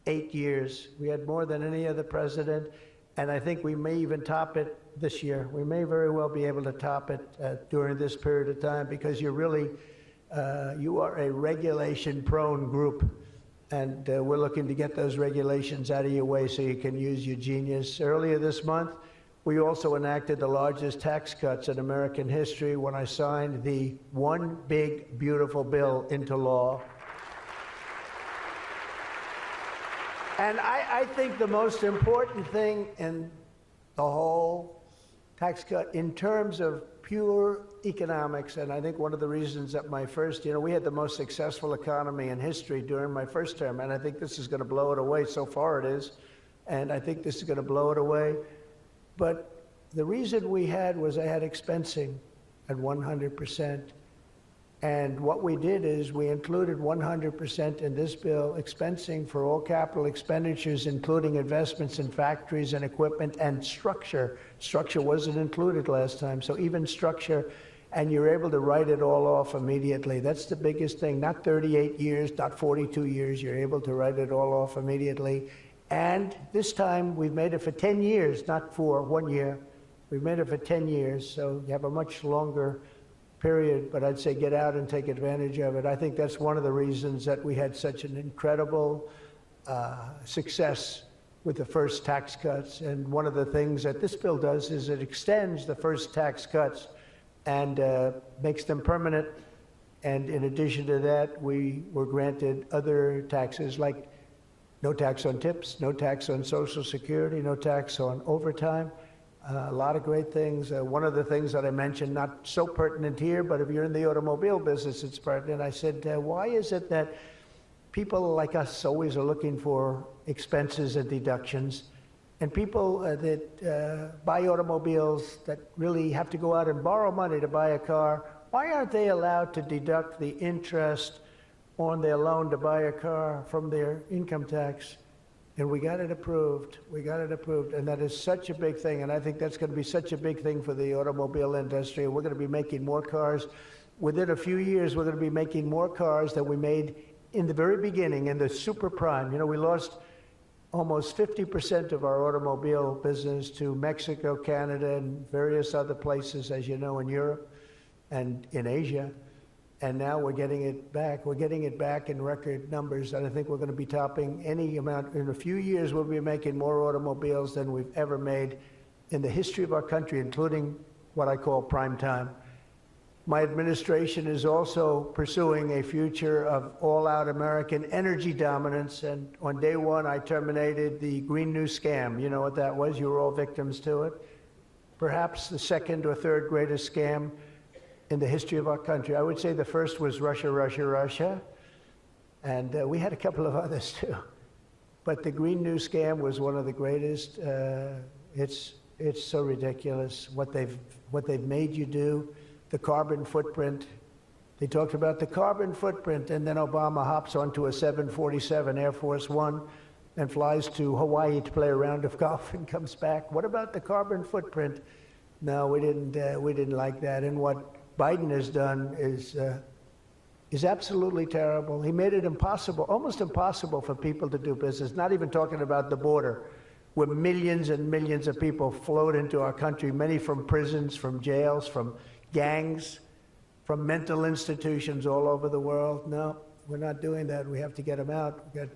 8 years. We had more than any other president, and I think we may even top it this year. We may very well be able to top it during this period of time, because you're really, you are a regulation-prone group, and we're looking to get those regulations out of your way so you can use your genius. Earlier this month, we also enacted the largest tax cuts in American history when I signed the One Big Beautiful Bill into law. And I think the most important thing in the whole tax cut, in terms of pure economics, and I think one of the reasons that my first, you know, we had the most successful economy in history during my first term, and I think this is going to blow it away. So far it is, and I think this is going to blow it away. But the reason we had was I had expensing at 100%. And what we did is we included 100% in this bill, expensing for all capital expenditures, including investments in factories and equipment and structure. Structure wasn't included last time, so even structure, and you're able to write it all off immediately. That's the biggest thing, not 38 years, not 42 years, you're able to write it all off immediately. And this time, we've made it for 10 years, not for 1 year. We've made it for 10 years, so you have a much longer period, but I'd say get out and take advantage of it. I think that's one of the reasons that we had such an incredible success with the first tax cuts. And one of the things that this bill does is it extends the first tax cuts and makes them permanent. And in addition to that, we were granted other taxes like no tax on tips, no tax on Social Security, no tax on overtime. A lot of great things. One of the things that I mentioned, not so pertinent here, but if you're in the automobile business, it's pertinent. I said, why is it that people like us always are looking for expenses and deductions, and people that buy automobiles that really have to go out and borrow money to buy a car, why aren't they allowed to deduct the interest on their loan to buy a car from their income tax? And we got it approved. We got it approved. And that is such a big thing. And I think that's going to be such a big thing for the automobile industry. We're going to be making more cars. Within a few years, we're going to be making more cars than we made in the very beginning, in the super prime. You know, we lost almost 50% of our automobile business to Mexico, Canada, and various other places, as you know, in Europe and in Asia. And now we're getting it back. We're getting it back in record numbers, and I think we're going to be topping any amount. In a few years, we'll be making more automobiles than we've ever made in the history of our country, including what I call prime time. My administration is also pursuing a future of all-out American energy dominance, and on day one, I terminated the Green New Scam. You know what that was? You were all victims to it. Perhaps the second or third greatest scam in the history of our country. I would say the first was Russia, Russia, Russia, and we had a couple of others too. But the Green New Scam was one of the greatest. It's so ridiculous what they've made you do. The carbon footprint. They talked about the carbon footprint, and then Obama hops onto a 747 Air Force One and flies to Hawaii to play a round of golf and comes back. What about the carbon footprint? No, we didn't like that. And what Biden has done is absolutely terrible. He made it impossible, almost impossible for people to do business, not even talking about the border. where millions and millions of people flowed into our country, many from prisons, from jails, from gangs, from mental institutions all over the world. No, we're not doing that. We have to get them out. We've got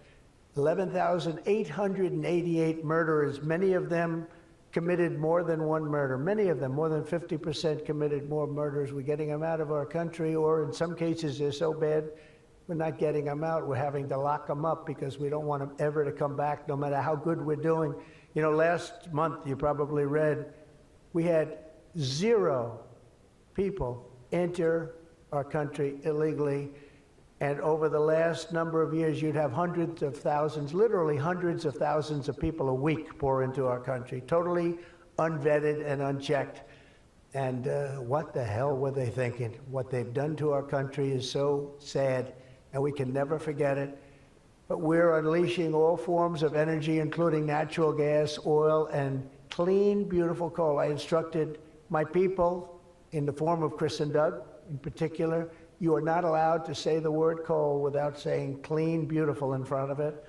11,888 murderers, many of them committed more than one murder. Many of them, more than 50%, committed more murders. We're getting them out of our country, or in some cases they're so bad, we're not getting them out. We're having to lock them up because we don't want them ever to come back, no matter how good we're doing. You know, last month, you probably read, we had 0 people enter our country illegally. And over the last number of years, you'd have hundreds of thousands, literally hundreds of thousands of people a week pour into our country, totally unvetted and unchecked. And what the hell were they thinking? What they've done to our country is so sad, and we can never forget it. But we're unleashing all forms of energy, including natural gas, oil, and clean, beautiful coal. I instructed my people, in the form of Chris and Doug in particular, you are not allowed to say the word coal without saying clean, beautiful in front of it.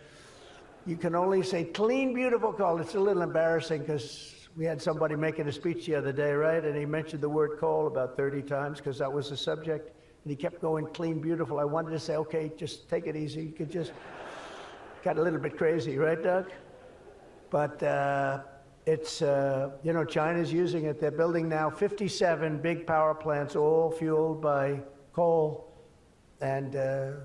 You can only say clean, beautiful coal. It's a little embarrassing because we had somebody making a speech the other day, right? And he mentioned the word coal about 30 times because that was the subject. And he kept going clean, beautiful. I wanted to say, okay, just take it easy. You could just, got a little bit crazy, right, Doug? But it's, you know, China's using it. They're building now 57 big power plants, all fueled by coal, and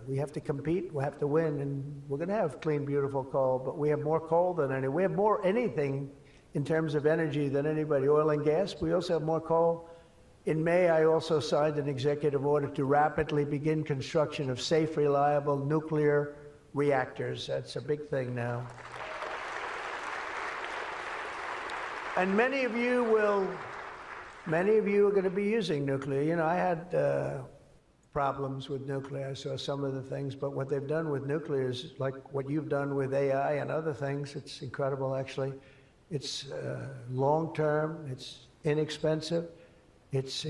we have to compete, we have to win, and we're going to have clean, beautiful coal, but we have more coal than any. We have more anything in terms of energy than anybody. Oil and gas, we also have more coal. In May, I also signed an executive order to rapidly begin construction of safe, reliable nuclear reactors. That's a big thing now. And many of you are going to be using nuclear. You know, I had problems with nuclear. I saw some of the things, but what they've done with nuclear is like what you've done with AI and other things. It's incredible, actually. It's long-term, it's inexpensive, it's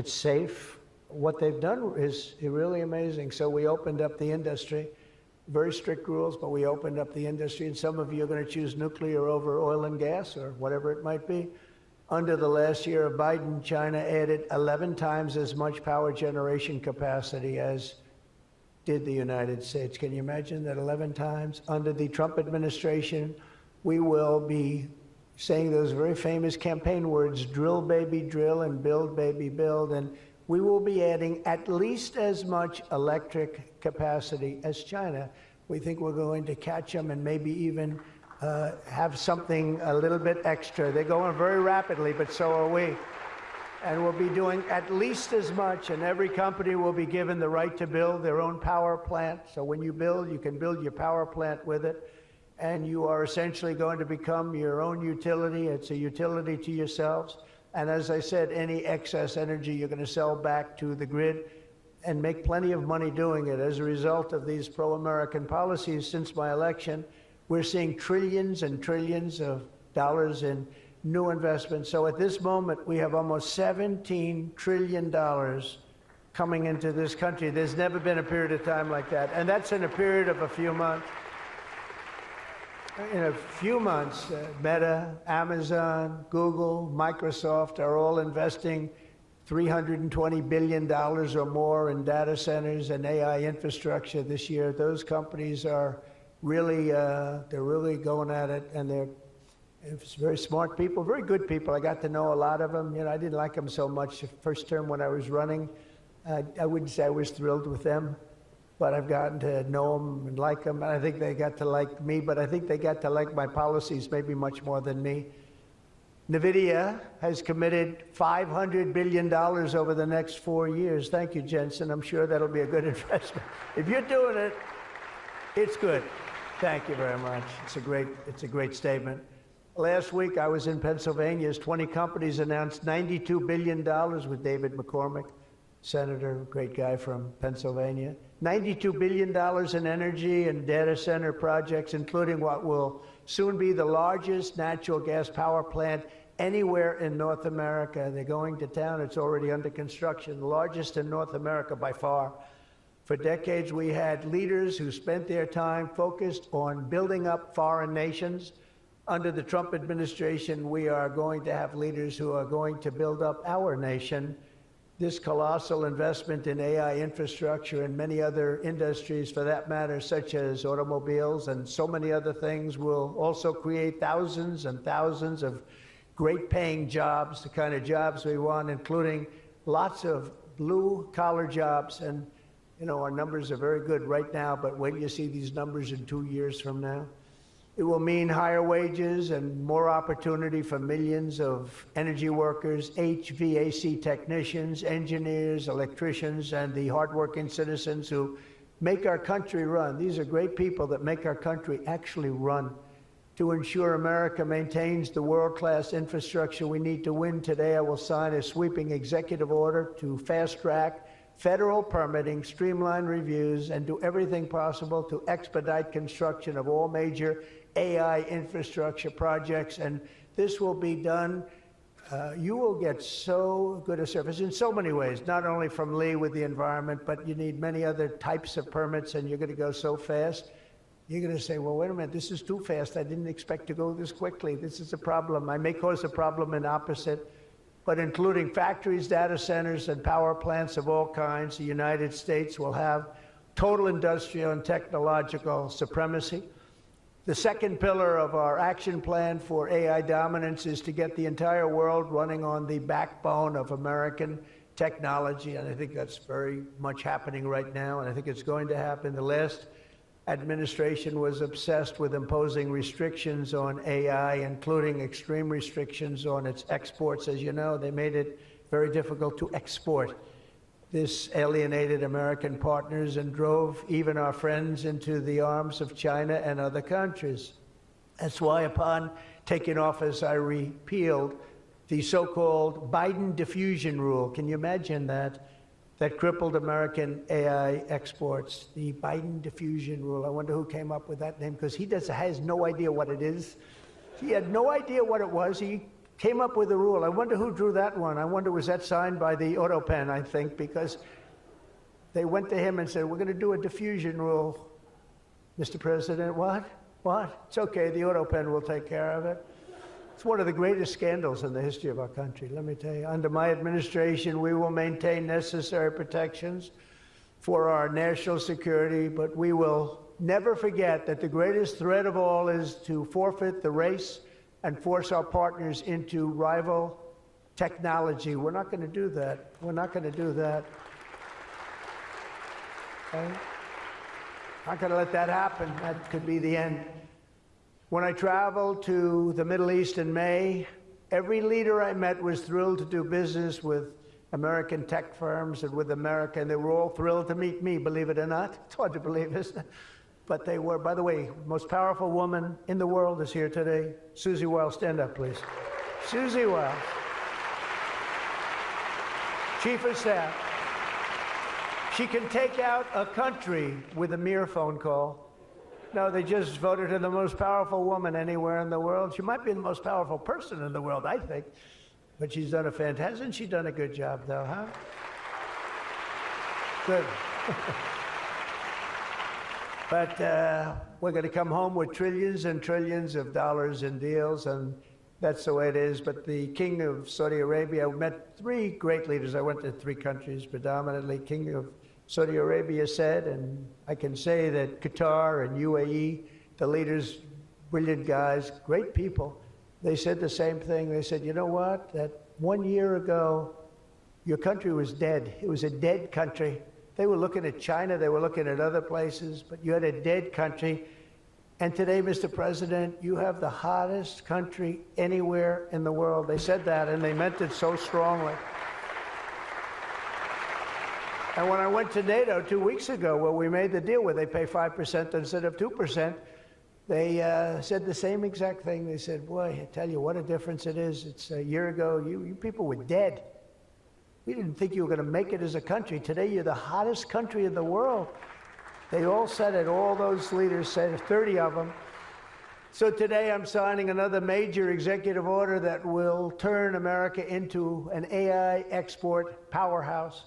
safe. What they've done is really amazing. So we opened up the industry, very strict rules, but we opened up the industry, and some of you are going to choose nuclear over oil and gas or whatever it might be. Under the last year of Biden, China added 11 times as much power generation capacity as did the United States. Can you imagine that? 11 times? Under the Trump administration, we will be saying those very famous campaign words, drill, baby, drill, and build, baby, build. And we will be adding at least as much electric capacity as China. We think we're going to catch them and maybe even have something a little bit extra. They're going very rapidly, but so are we. And we'll be doing at least as much, and every company will be given the right to build their own power plant. So when you build, you can build your power plant with it, and you are essentially going to become your own utility. It's a utility to yourselves. And as I said, any excess energy you're going to sell back to the grid and make plenty of money doing it. As a result of these pro-American policies since my election, we're seeing trillions and trillions of dollars in new investments. So at this moment, we have almost $17 trillion coming into this country. There's never been a period of time like that. And that's in a period of a few months. In a few months, Meta, Amazon, Google, Microsoft are all investing $320 billion or more in data centers and AI infrastructure this year. Those companies are really, they're really going at it, and they're very smart people, very good people. I got to know a lot of them. You know, I didn't like them so much the first term when I was running. I wouldn't say I was thrilled with them, but I've gotten to know them and like them. And I think they got to like me, but I think they got to like my policies maybe much more than me. NVIDIA has committed $500 billion over the next 4 years. Thank you, Jensen. I'm sure that'll be a good investment. If you're doing it, it's good. Thank you very much. It's a great statement. Last week, I was in Pennsylvania as 20 companies announced $92 billion with David McCormick, senator, great guy from Pennsylvania. $92 billion in energy and data center projects, including what will soon be the largest natural gas power plant anywhere in North America. They're going to town. It's already under construction, the largest in North America by far. For decades, we had leaders who spent their time focused on building up foreign nations, Under the Trump administration, we are going to have leaders who are going to build up our nation. This colossal investment in AI infrastructure and many other industries, for that matter, such as automobiles and so many other things, will also create thousands and thousands of great-paying jobs, the kind of jobs we want, including lots of blue-collar jobs. And, you know, our numbers are very good right now, but wait till you see these numbers in 2 years from now. It will mean higher wages and more opportunity for millions of energy workers, HVAC technicians, engineers, electricians, and the hardworking citizens who make our country run. These are great people that make our country actually run. To ensure America maintains the world-class infrastructure we need to win today, I will sign a sweeping executive order to fast-track federal permitting, streamline reviews, and do everything possible to expedite construction of all major AI infrastructure projects. And this will be done. You will get so good a service in so many ways, not only from Lee with the environment, but you need many other types of permits, and you're going to go so fast. You're going to say, well, wait a minute, this is too fast. I didn't expect to go this quickly. This is a problem. I may cause a problem in opposite, but including factories, data centers, and power plants of all kinds, the United States will have total industrial and technological supremacy. The second pillar of our action plan for AI dominance is to get the entire world running on the backbone of American technology, and I think that's very much happening right now, and I think it's going to happen. The last administration was obsessed with imposing restrictions on AI, including extreme restrictions on its exports. As you know, they made it very difficult to export. This alienated American partners and drove even our friends into the arms of China and other countries. That's why upon taking office, I repealed the so-called Biden diffusion rule. Can you imagine that? That crippled American AI exports, the Biden diffusion rule. I wonder who came up with that name, because he has no idea what it is. He had no idea what it was. He came up with a rule. I wonder who drew that one. I wonder, was that signed by the AutoPen, I think, because they went to him and said, we're going to do a diffusion rule. Mr. President, what? What? It's okay, the AutoPen will take care of it. It's one of the greatest scandals in the history of our country, let me tell you. Under my administration, we will maintain necessary protections for our national security, but we will never forget that the greatest threat of all is to forfeit the race and force our partners into rival technology. We're not going to do that. We're not going to do that. Okay? Not going to let that happen. That could be the end. When I traveled to the Middle East in May, every leader I met was thrilled to do business with American tech firms and with America, and they were all thrilled to meet me, believe it or not. It's hard to believe, isn't it? But they were. By the way, most powerful woman in the world is here today. Susie Wiles, stand up, please. Susie Wiles, Chief of Staff. She can take out a country with a mere phone call. No, they just voted her the most powerful woman anywhere in the world. She might be the most powerful person in the world, I think. But she's done a fantastic, hasn't she done a good job, though, huh? Good. But we're going to come home with trillions and trillions of dollars in deals, and that's the way it is. But the King of Saudi Arabia, I met three great leaders. I went to three countries predominantly. King of Saudi Arabia said, and I can say that Qatar and UAE, the leaders, brilliant guys, great people, they said the same thing. They said, you know what, that 1 year ago, your country was dead. It was a dead country. They were looking at China, they were looking at other places, but you had a dead country. And today, Mr. President, you have the hottest country anywhere in the world. They said that, and they meant it so strongly. And when I went to NATO 2 weeks ago, where we made the deal where they pay 5% instead of 2%, they said the same exact thing. They said, boy, I tell you what a difference it is. It's a year ago, you people were dead. We didn't think you were going to make it as a country. Today, you're the hottest country in the world. They all said it. All those leaders said it, 30 of them. So today, I'm signing another major executive order that will turn America into an AI export powerhouse.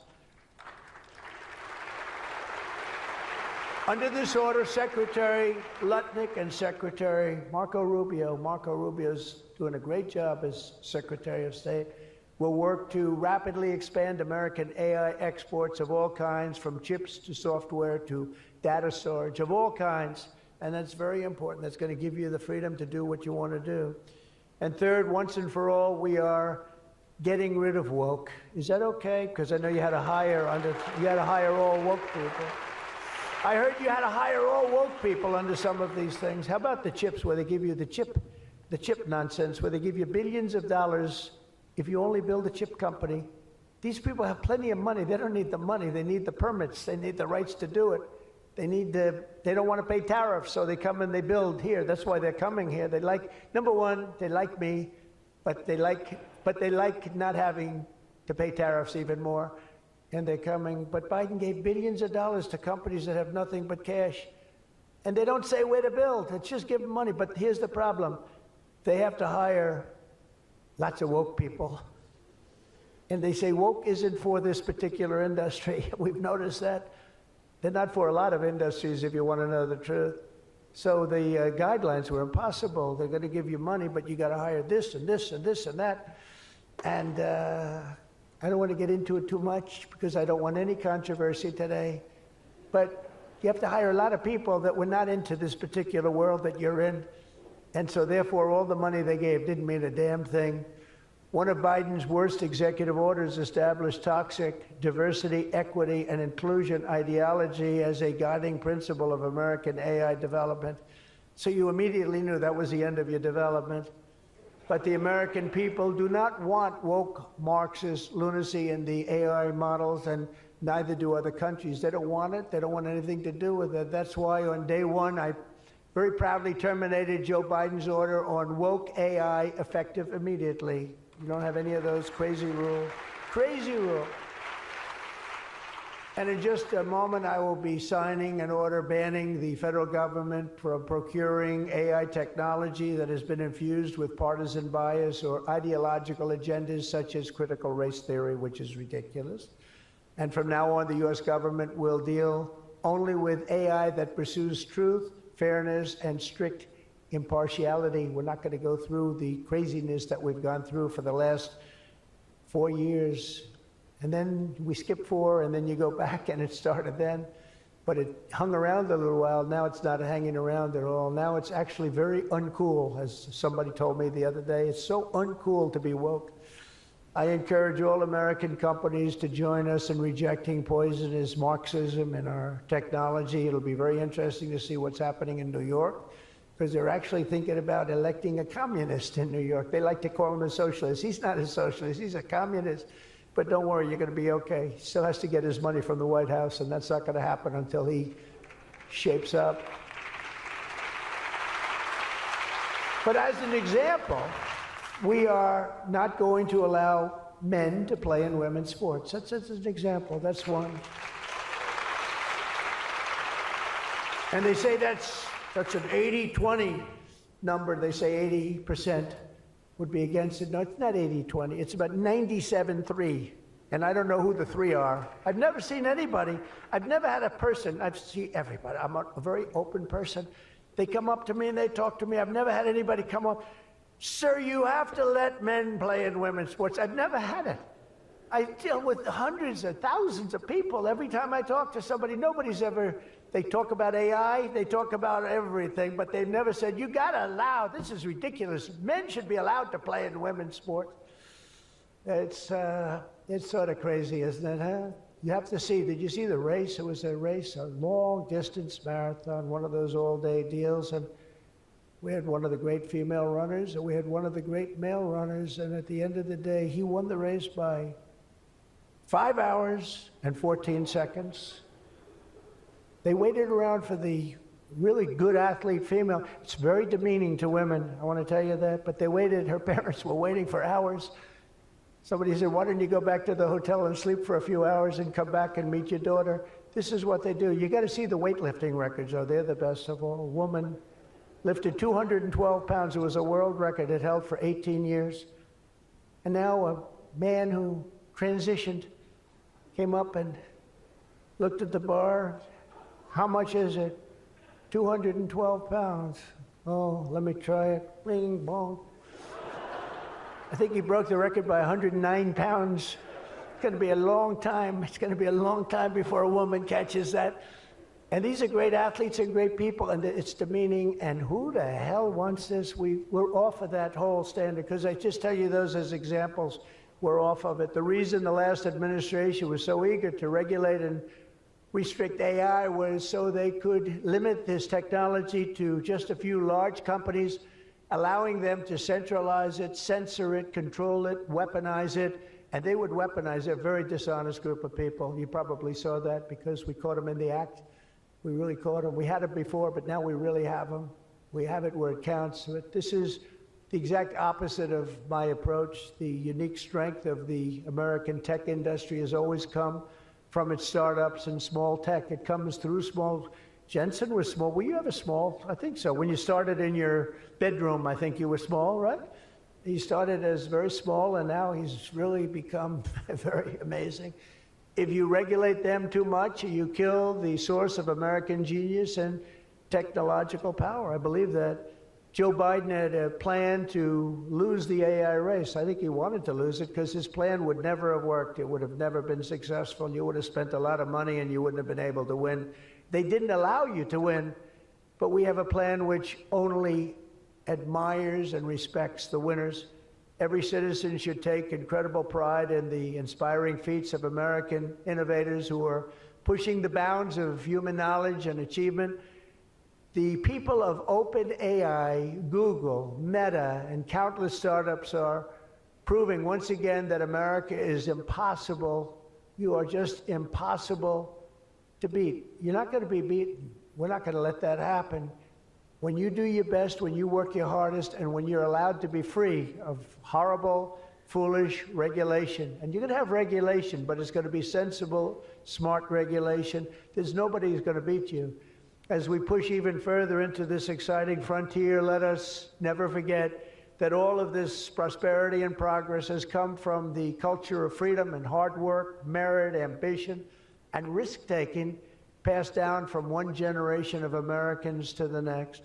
Under this order, Secretary Lutnick and Secretary Marco Rubio's doing a great job as Secretary of State, will work to rapidly expand American AI exports of all kinds, from chips to software to data storage of all kinds. And that's very important. That's going to give you the freedom to do what you want to do. And third, once and for all, we are getting rid of woke. Is that okay? Because I know you had to hire all woke people. I heard you had to hire all woke people under some of these things. How about the chips, where they give you the chip nonsense, where they give you billions of dollars if you only build a chip company? These people have plenty of money. They don't need the money. They need the permits. They need the rights to do it. They don't want to pay tariffs, so they come and they build here. That's why they're coming here. They like, number one, they like me, but they like not having to pay tariffs even more. And they're coming. But Biden gave billions of dollars to companies that have nothing but cash. And they don't say where to build. It's just give them money. But here's the problem. They have to hire lots of woke people. And they say woke isn't for this particular industry. We've noticed that. They're not for a lot of industries, if you want to know the truth. So the guidelines were impossible. They're going to give you money, but you got to hire this and this and this and that. And I don't want to get into it too much because I don't want any controversy today. But you have to hire a lot of people that were not into this particular world that you're in. And so therefore, all the money they gave didn't mean a damn thing. One of Biden's worst executive orders established toxic diversity, equity, and inclusion ideology as a guiding principle of American AI development. So you immediately knew that was the end of your development. But the American people do not want woke Marxist lunacy in the AI models, and neither do other countries. They don't want it. They don't want anything to do with it. That's why on day one, I very proudly terminated Joe Biden's order on woke AI, effective immediately. You don't have any of those crazy rules. Crazy rule. And in just a moment, I will be signing an order banning the federal government from procuring AI technology that has been infused with partisan bias or ideological agendas such as critical race theory, which is ridiculous. And from now on, the U.S. government will deal only with AI that pursues truth, fairness, and strict impartiality. We're not going to go through the craziness that we've gone through for the last 4 years. And then we skip 4, and then you go back, and it started then. But it hung around a little while. Now it's not hanging around at all. Now it's actually very uncool, as somebody told me the other day. It's so uncool to be woke. I encourage all American companies to join us in rejecting poisonous Marxism in our technology. It'll be very interesting to see what's happening in New York, because they're actually thinking about electing a communist in New York. They like to call him a socialist. He's not a socialist. He's a communist. But don't worry, you're going to be okay. He still has to get his money from the White House, and that's not going to happen until he shapes up. But as an example, we are not going to allow men to play in women's sports. That's an example. That's one. And they say that's an 80-20 number. They say 80% would be against it. No, it's not 80-20. It's about 97-3. And I don't know who the 3 are. I've never seen anybody. I've never had a person. I've seen everybody. I'm a very open person. They come up to me and they talk to me. I've never had anybody come up, sir, you have to let men play in women's sports. I've never had it. I deal with hundreds of thousands of people. Every time I talk to somebody, nobody's ever, they talk about AI, they talk about everything, but they've never said, you gotta allow, this is ridiculous. Men should be allowed to play in women's sports. It's sort of crazy, isn't it, huh? You have to see, did you see the race? It was a race, a long distance marathon, one of those all-day deals, and we had one of the great female runners, and we had one of the great male runners, and at the end of the day, he won the race by 5 hours and 14 seconds. They waited around for the really good athlete female. It's very demeaning to women, I want to tell you that, but they waited, her parents were waiting for hours. Somebody said, why don't you go back to the hotel and sleep for a few hours and come back and meet your daughter? This is what they do. You got to see the weightlifting records, though. They're the best of all. A woman lifted 212 pounds. It was a world record. It held for 18 years. And now a man who transitioned came up and looked at the bar, How much is it? 212 pounds. Oh, let me try it. Bing, bong. I think he broke the record by 109 pounds. It's going to be a long time. It's going to be a long time before a woman catches that. And these are great athletes and great people, and it's demeaning. And who the hell wants this? We're off of that whole standard, because I just tell you those as examples. We're off of it. The reason the last administration was so eager to regulate and restrict AI was so they could limit this technology to just a few large companies, allowing them to centralize it, censor it, control it, weaponize it. And they would weaponize it. A very dishonest group of people. You probably saw that because we caught them in the act. We really caught them. We had it before, but now we really have them. We have it where it counts. But this is the exact opposite of my approach. The unique strength of the American tech industry has always come from its startups and small tech. It comes through small. Jensen was small. Were you ever small? I think so. When you started in your bedroom, I think you were small, right? He started as very small, and now he's really become very amazing. If you regulate them too much, you kill the source of American genius and technological power. I believe that. Joe Biden had a plan to lose the AI race. I think he wanted to lose it because his plan would never have worked. It would have never been successful. You would have spent a lot of money and you wouldn't have been able to win. They didn't allow you to win, but we have a plan which only admires and respects the winners. Every citizen should take incredible pride in the inspiring feats of American innovators who are pushing the bounds of human knowledge and achievement. The people of OpenAI, Google, Meta, and countless startups are proving once again that America is impossible. You are just impossible to beat. You're not going to be beaten. We're not going to let that happen. When you do your best, when you work your hardest, and when you're allowed to be free of horrible, foolish regulation. And you're going to have regulation, but it's going to be sensible, smart regulation. There's nobody who's going to beat you. As we push even further into this exciting frontier, let us never forget that all of this prosperity and progress has come from the culture of freedom and hard work, merit, ambition, and risk-taking passed down from one generation of Americans to the next.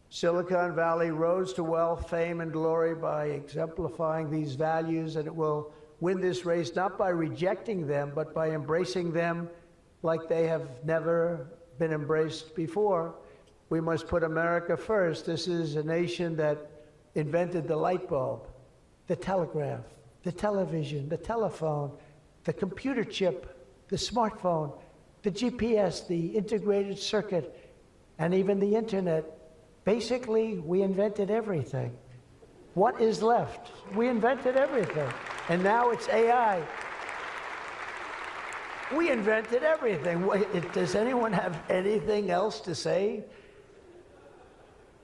Silicon Valley rose to wealth, fame, and glory by exemplifying these values, and it will win this race not by rejecting them, but by embracing them like they have never been embraced before. We must put America first. This is a nation that invented the light bulb, the telegraph, the television, the telephone, the computer chip, the smartphone, the GPS, the integrated circuit, and even the internet. Basically, we invented everything. What is left? We invented everything. And now it's AI. We invented everything. Does anyone have anything else to say?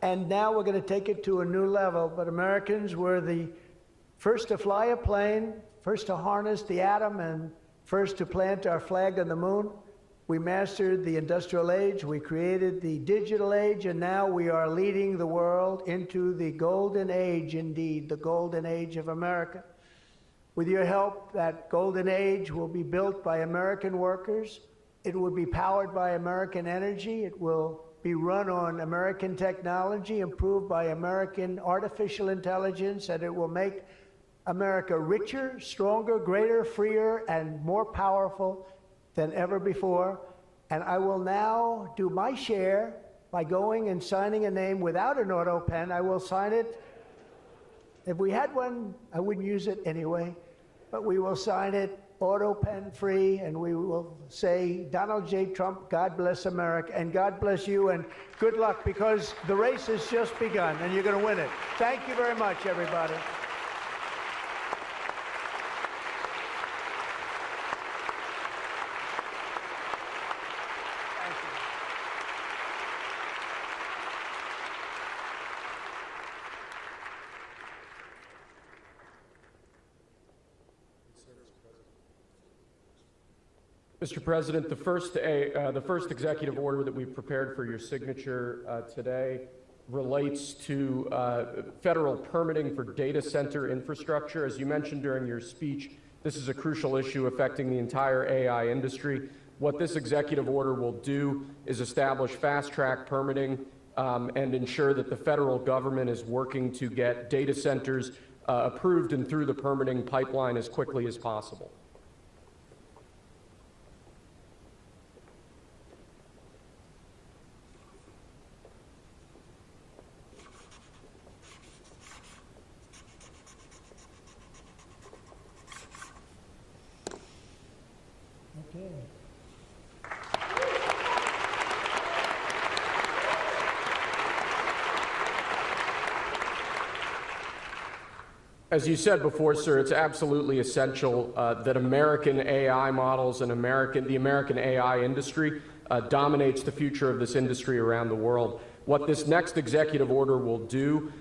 And now we're going to take it to a new level. But Americans were the first to fly a plane, first to harness the atom, and first to plant our flag on the moon. We mastered the industrial age. We created the digital age. And now we are leading the world into the golden age, indeed, the golden age of America. With your help, that golden age will be built by American workers. It will be powered by American energy. It will be run on American technology, improved by American artificial intelligence, and it will make America richer, stronger, greater, freer, and more powerful than ever before. And I will now do my share by going and signing a name without an auto pen. I will sign it. If we had one, I wouldn't use it anyway, but we will sign it auto pen free, and we will say, Donald J. Trump, God bless America, and God bless you, and good luck, because the race has just begun, and you're going to win it. Thank you very much, everybody. Mr. President, the first executive order that we've prepared for your signature today relates to federal permitting for data center infrastructure. As you mentioned during your speech, this is a crucial issue affecting the entire AI industry. What this executive order will do is establish fast-track permitting and ensure that the federal government is working to get data centers approved and through the permitting pipeline as quickly as possible. Okay. As you said before, sir, it's absolutely essential that American AI models and the American AI industry dominates the future of this industry around the world. What this next executive order will do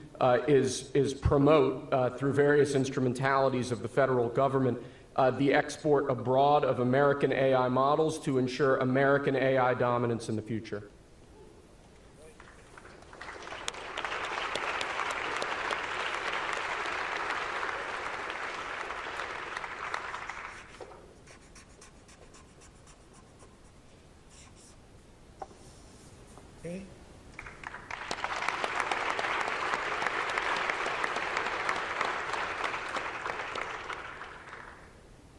is promote, through various instrumentalities of the federal government, the export abroad of American AI models to ensure American AI dominance in the future. Okay.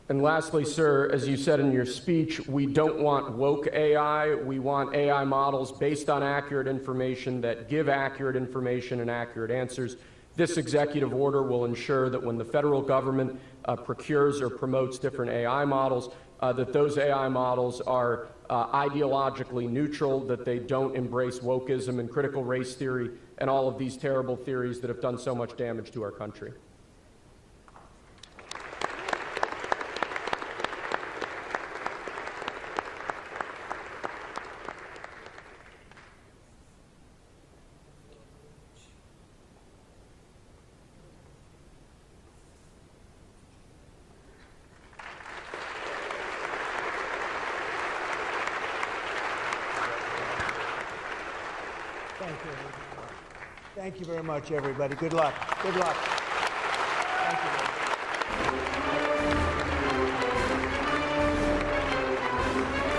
And lastly, sir, as you said in your speech, we don't want woke AI. We want AI models based on accurate information that give accurate information and accurate answers. This executive order will ensure that when the federal government procures or promotes different AI models, that those AI models are ideologically neutral, that they don't embrace wokeism and critical race theory and all of these terrible theories that have done so much damage to our country. Thank you very much, everybody. Good luck. Good luck.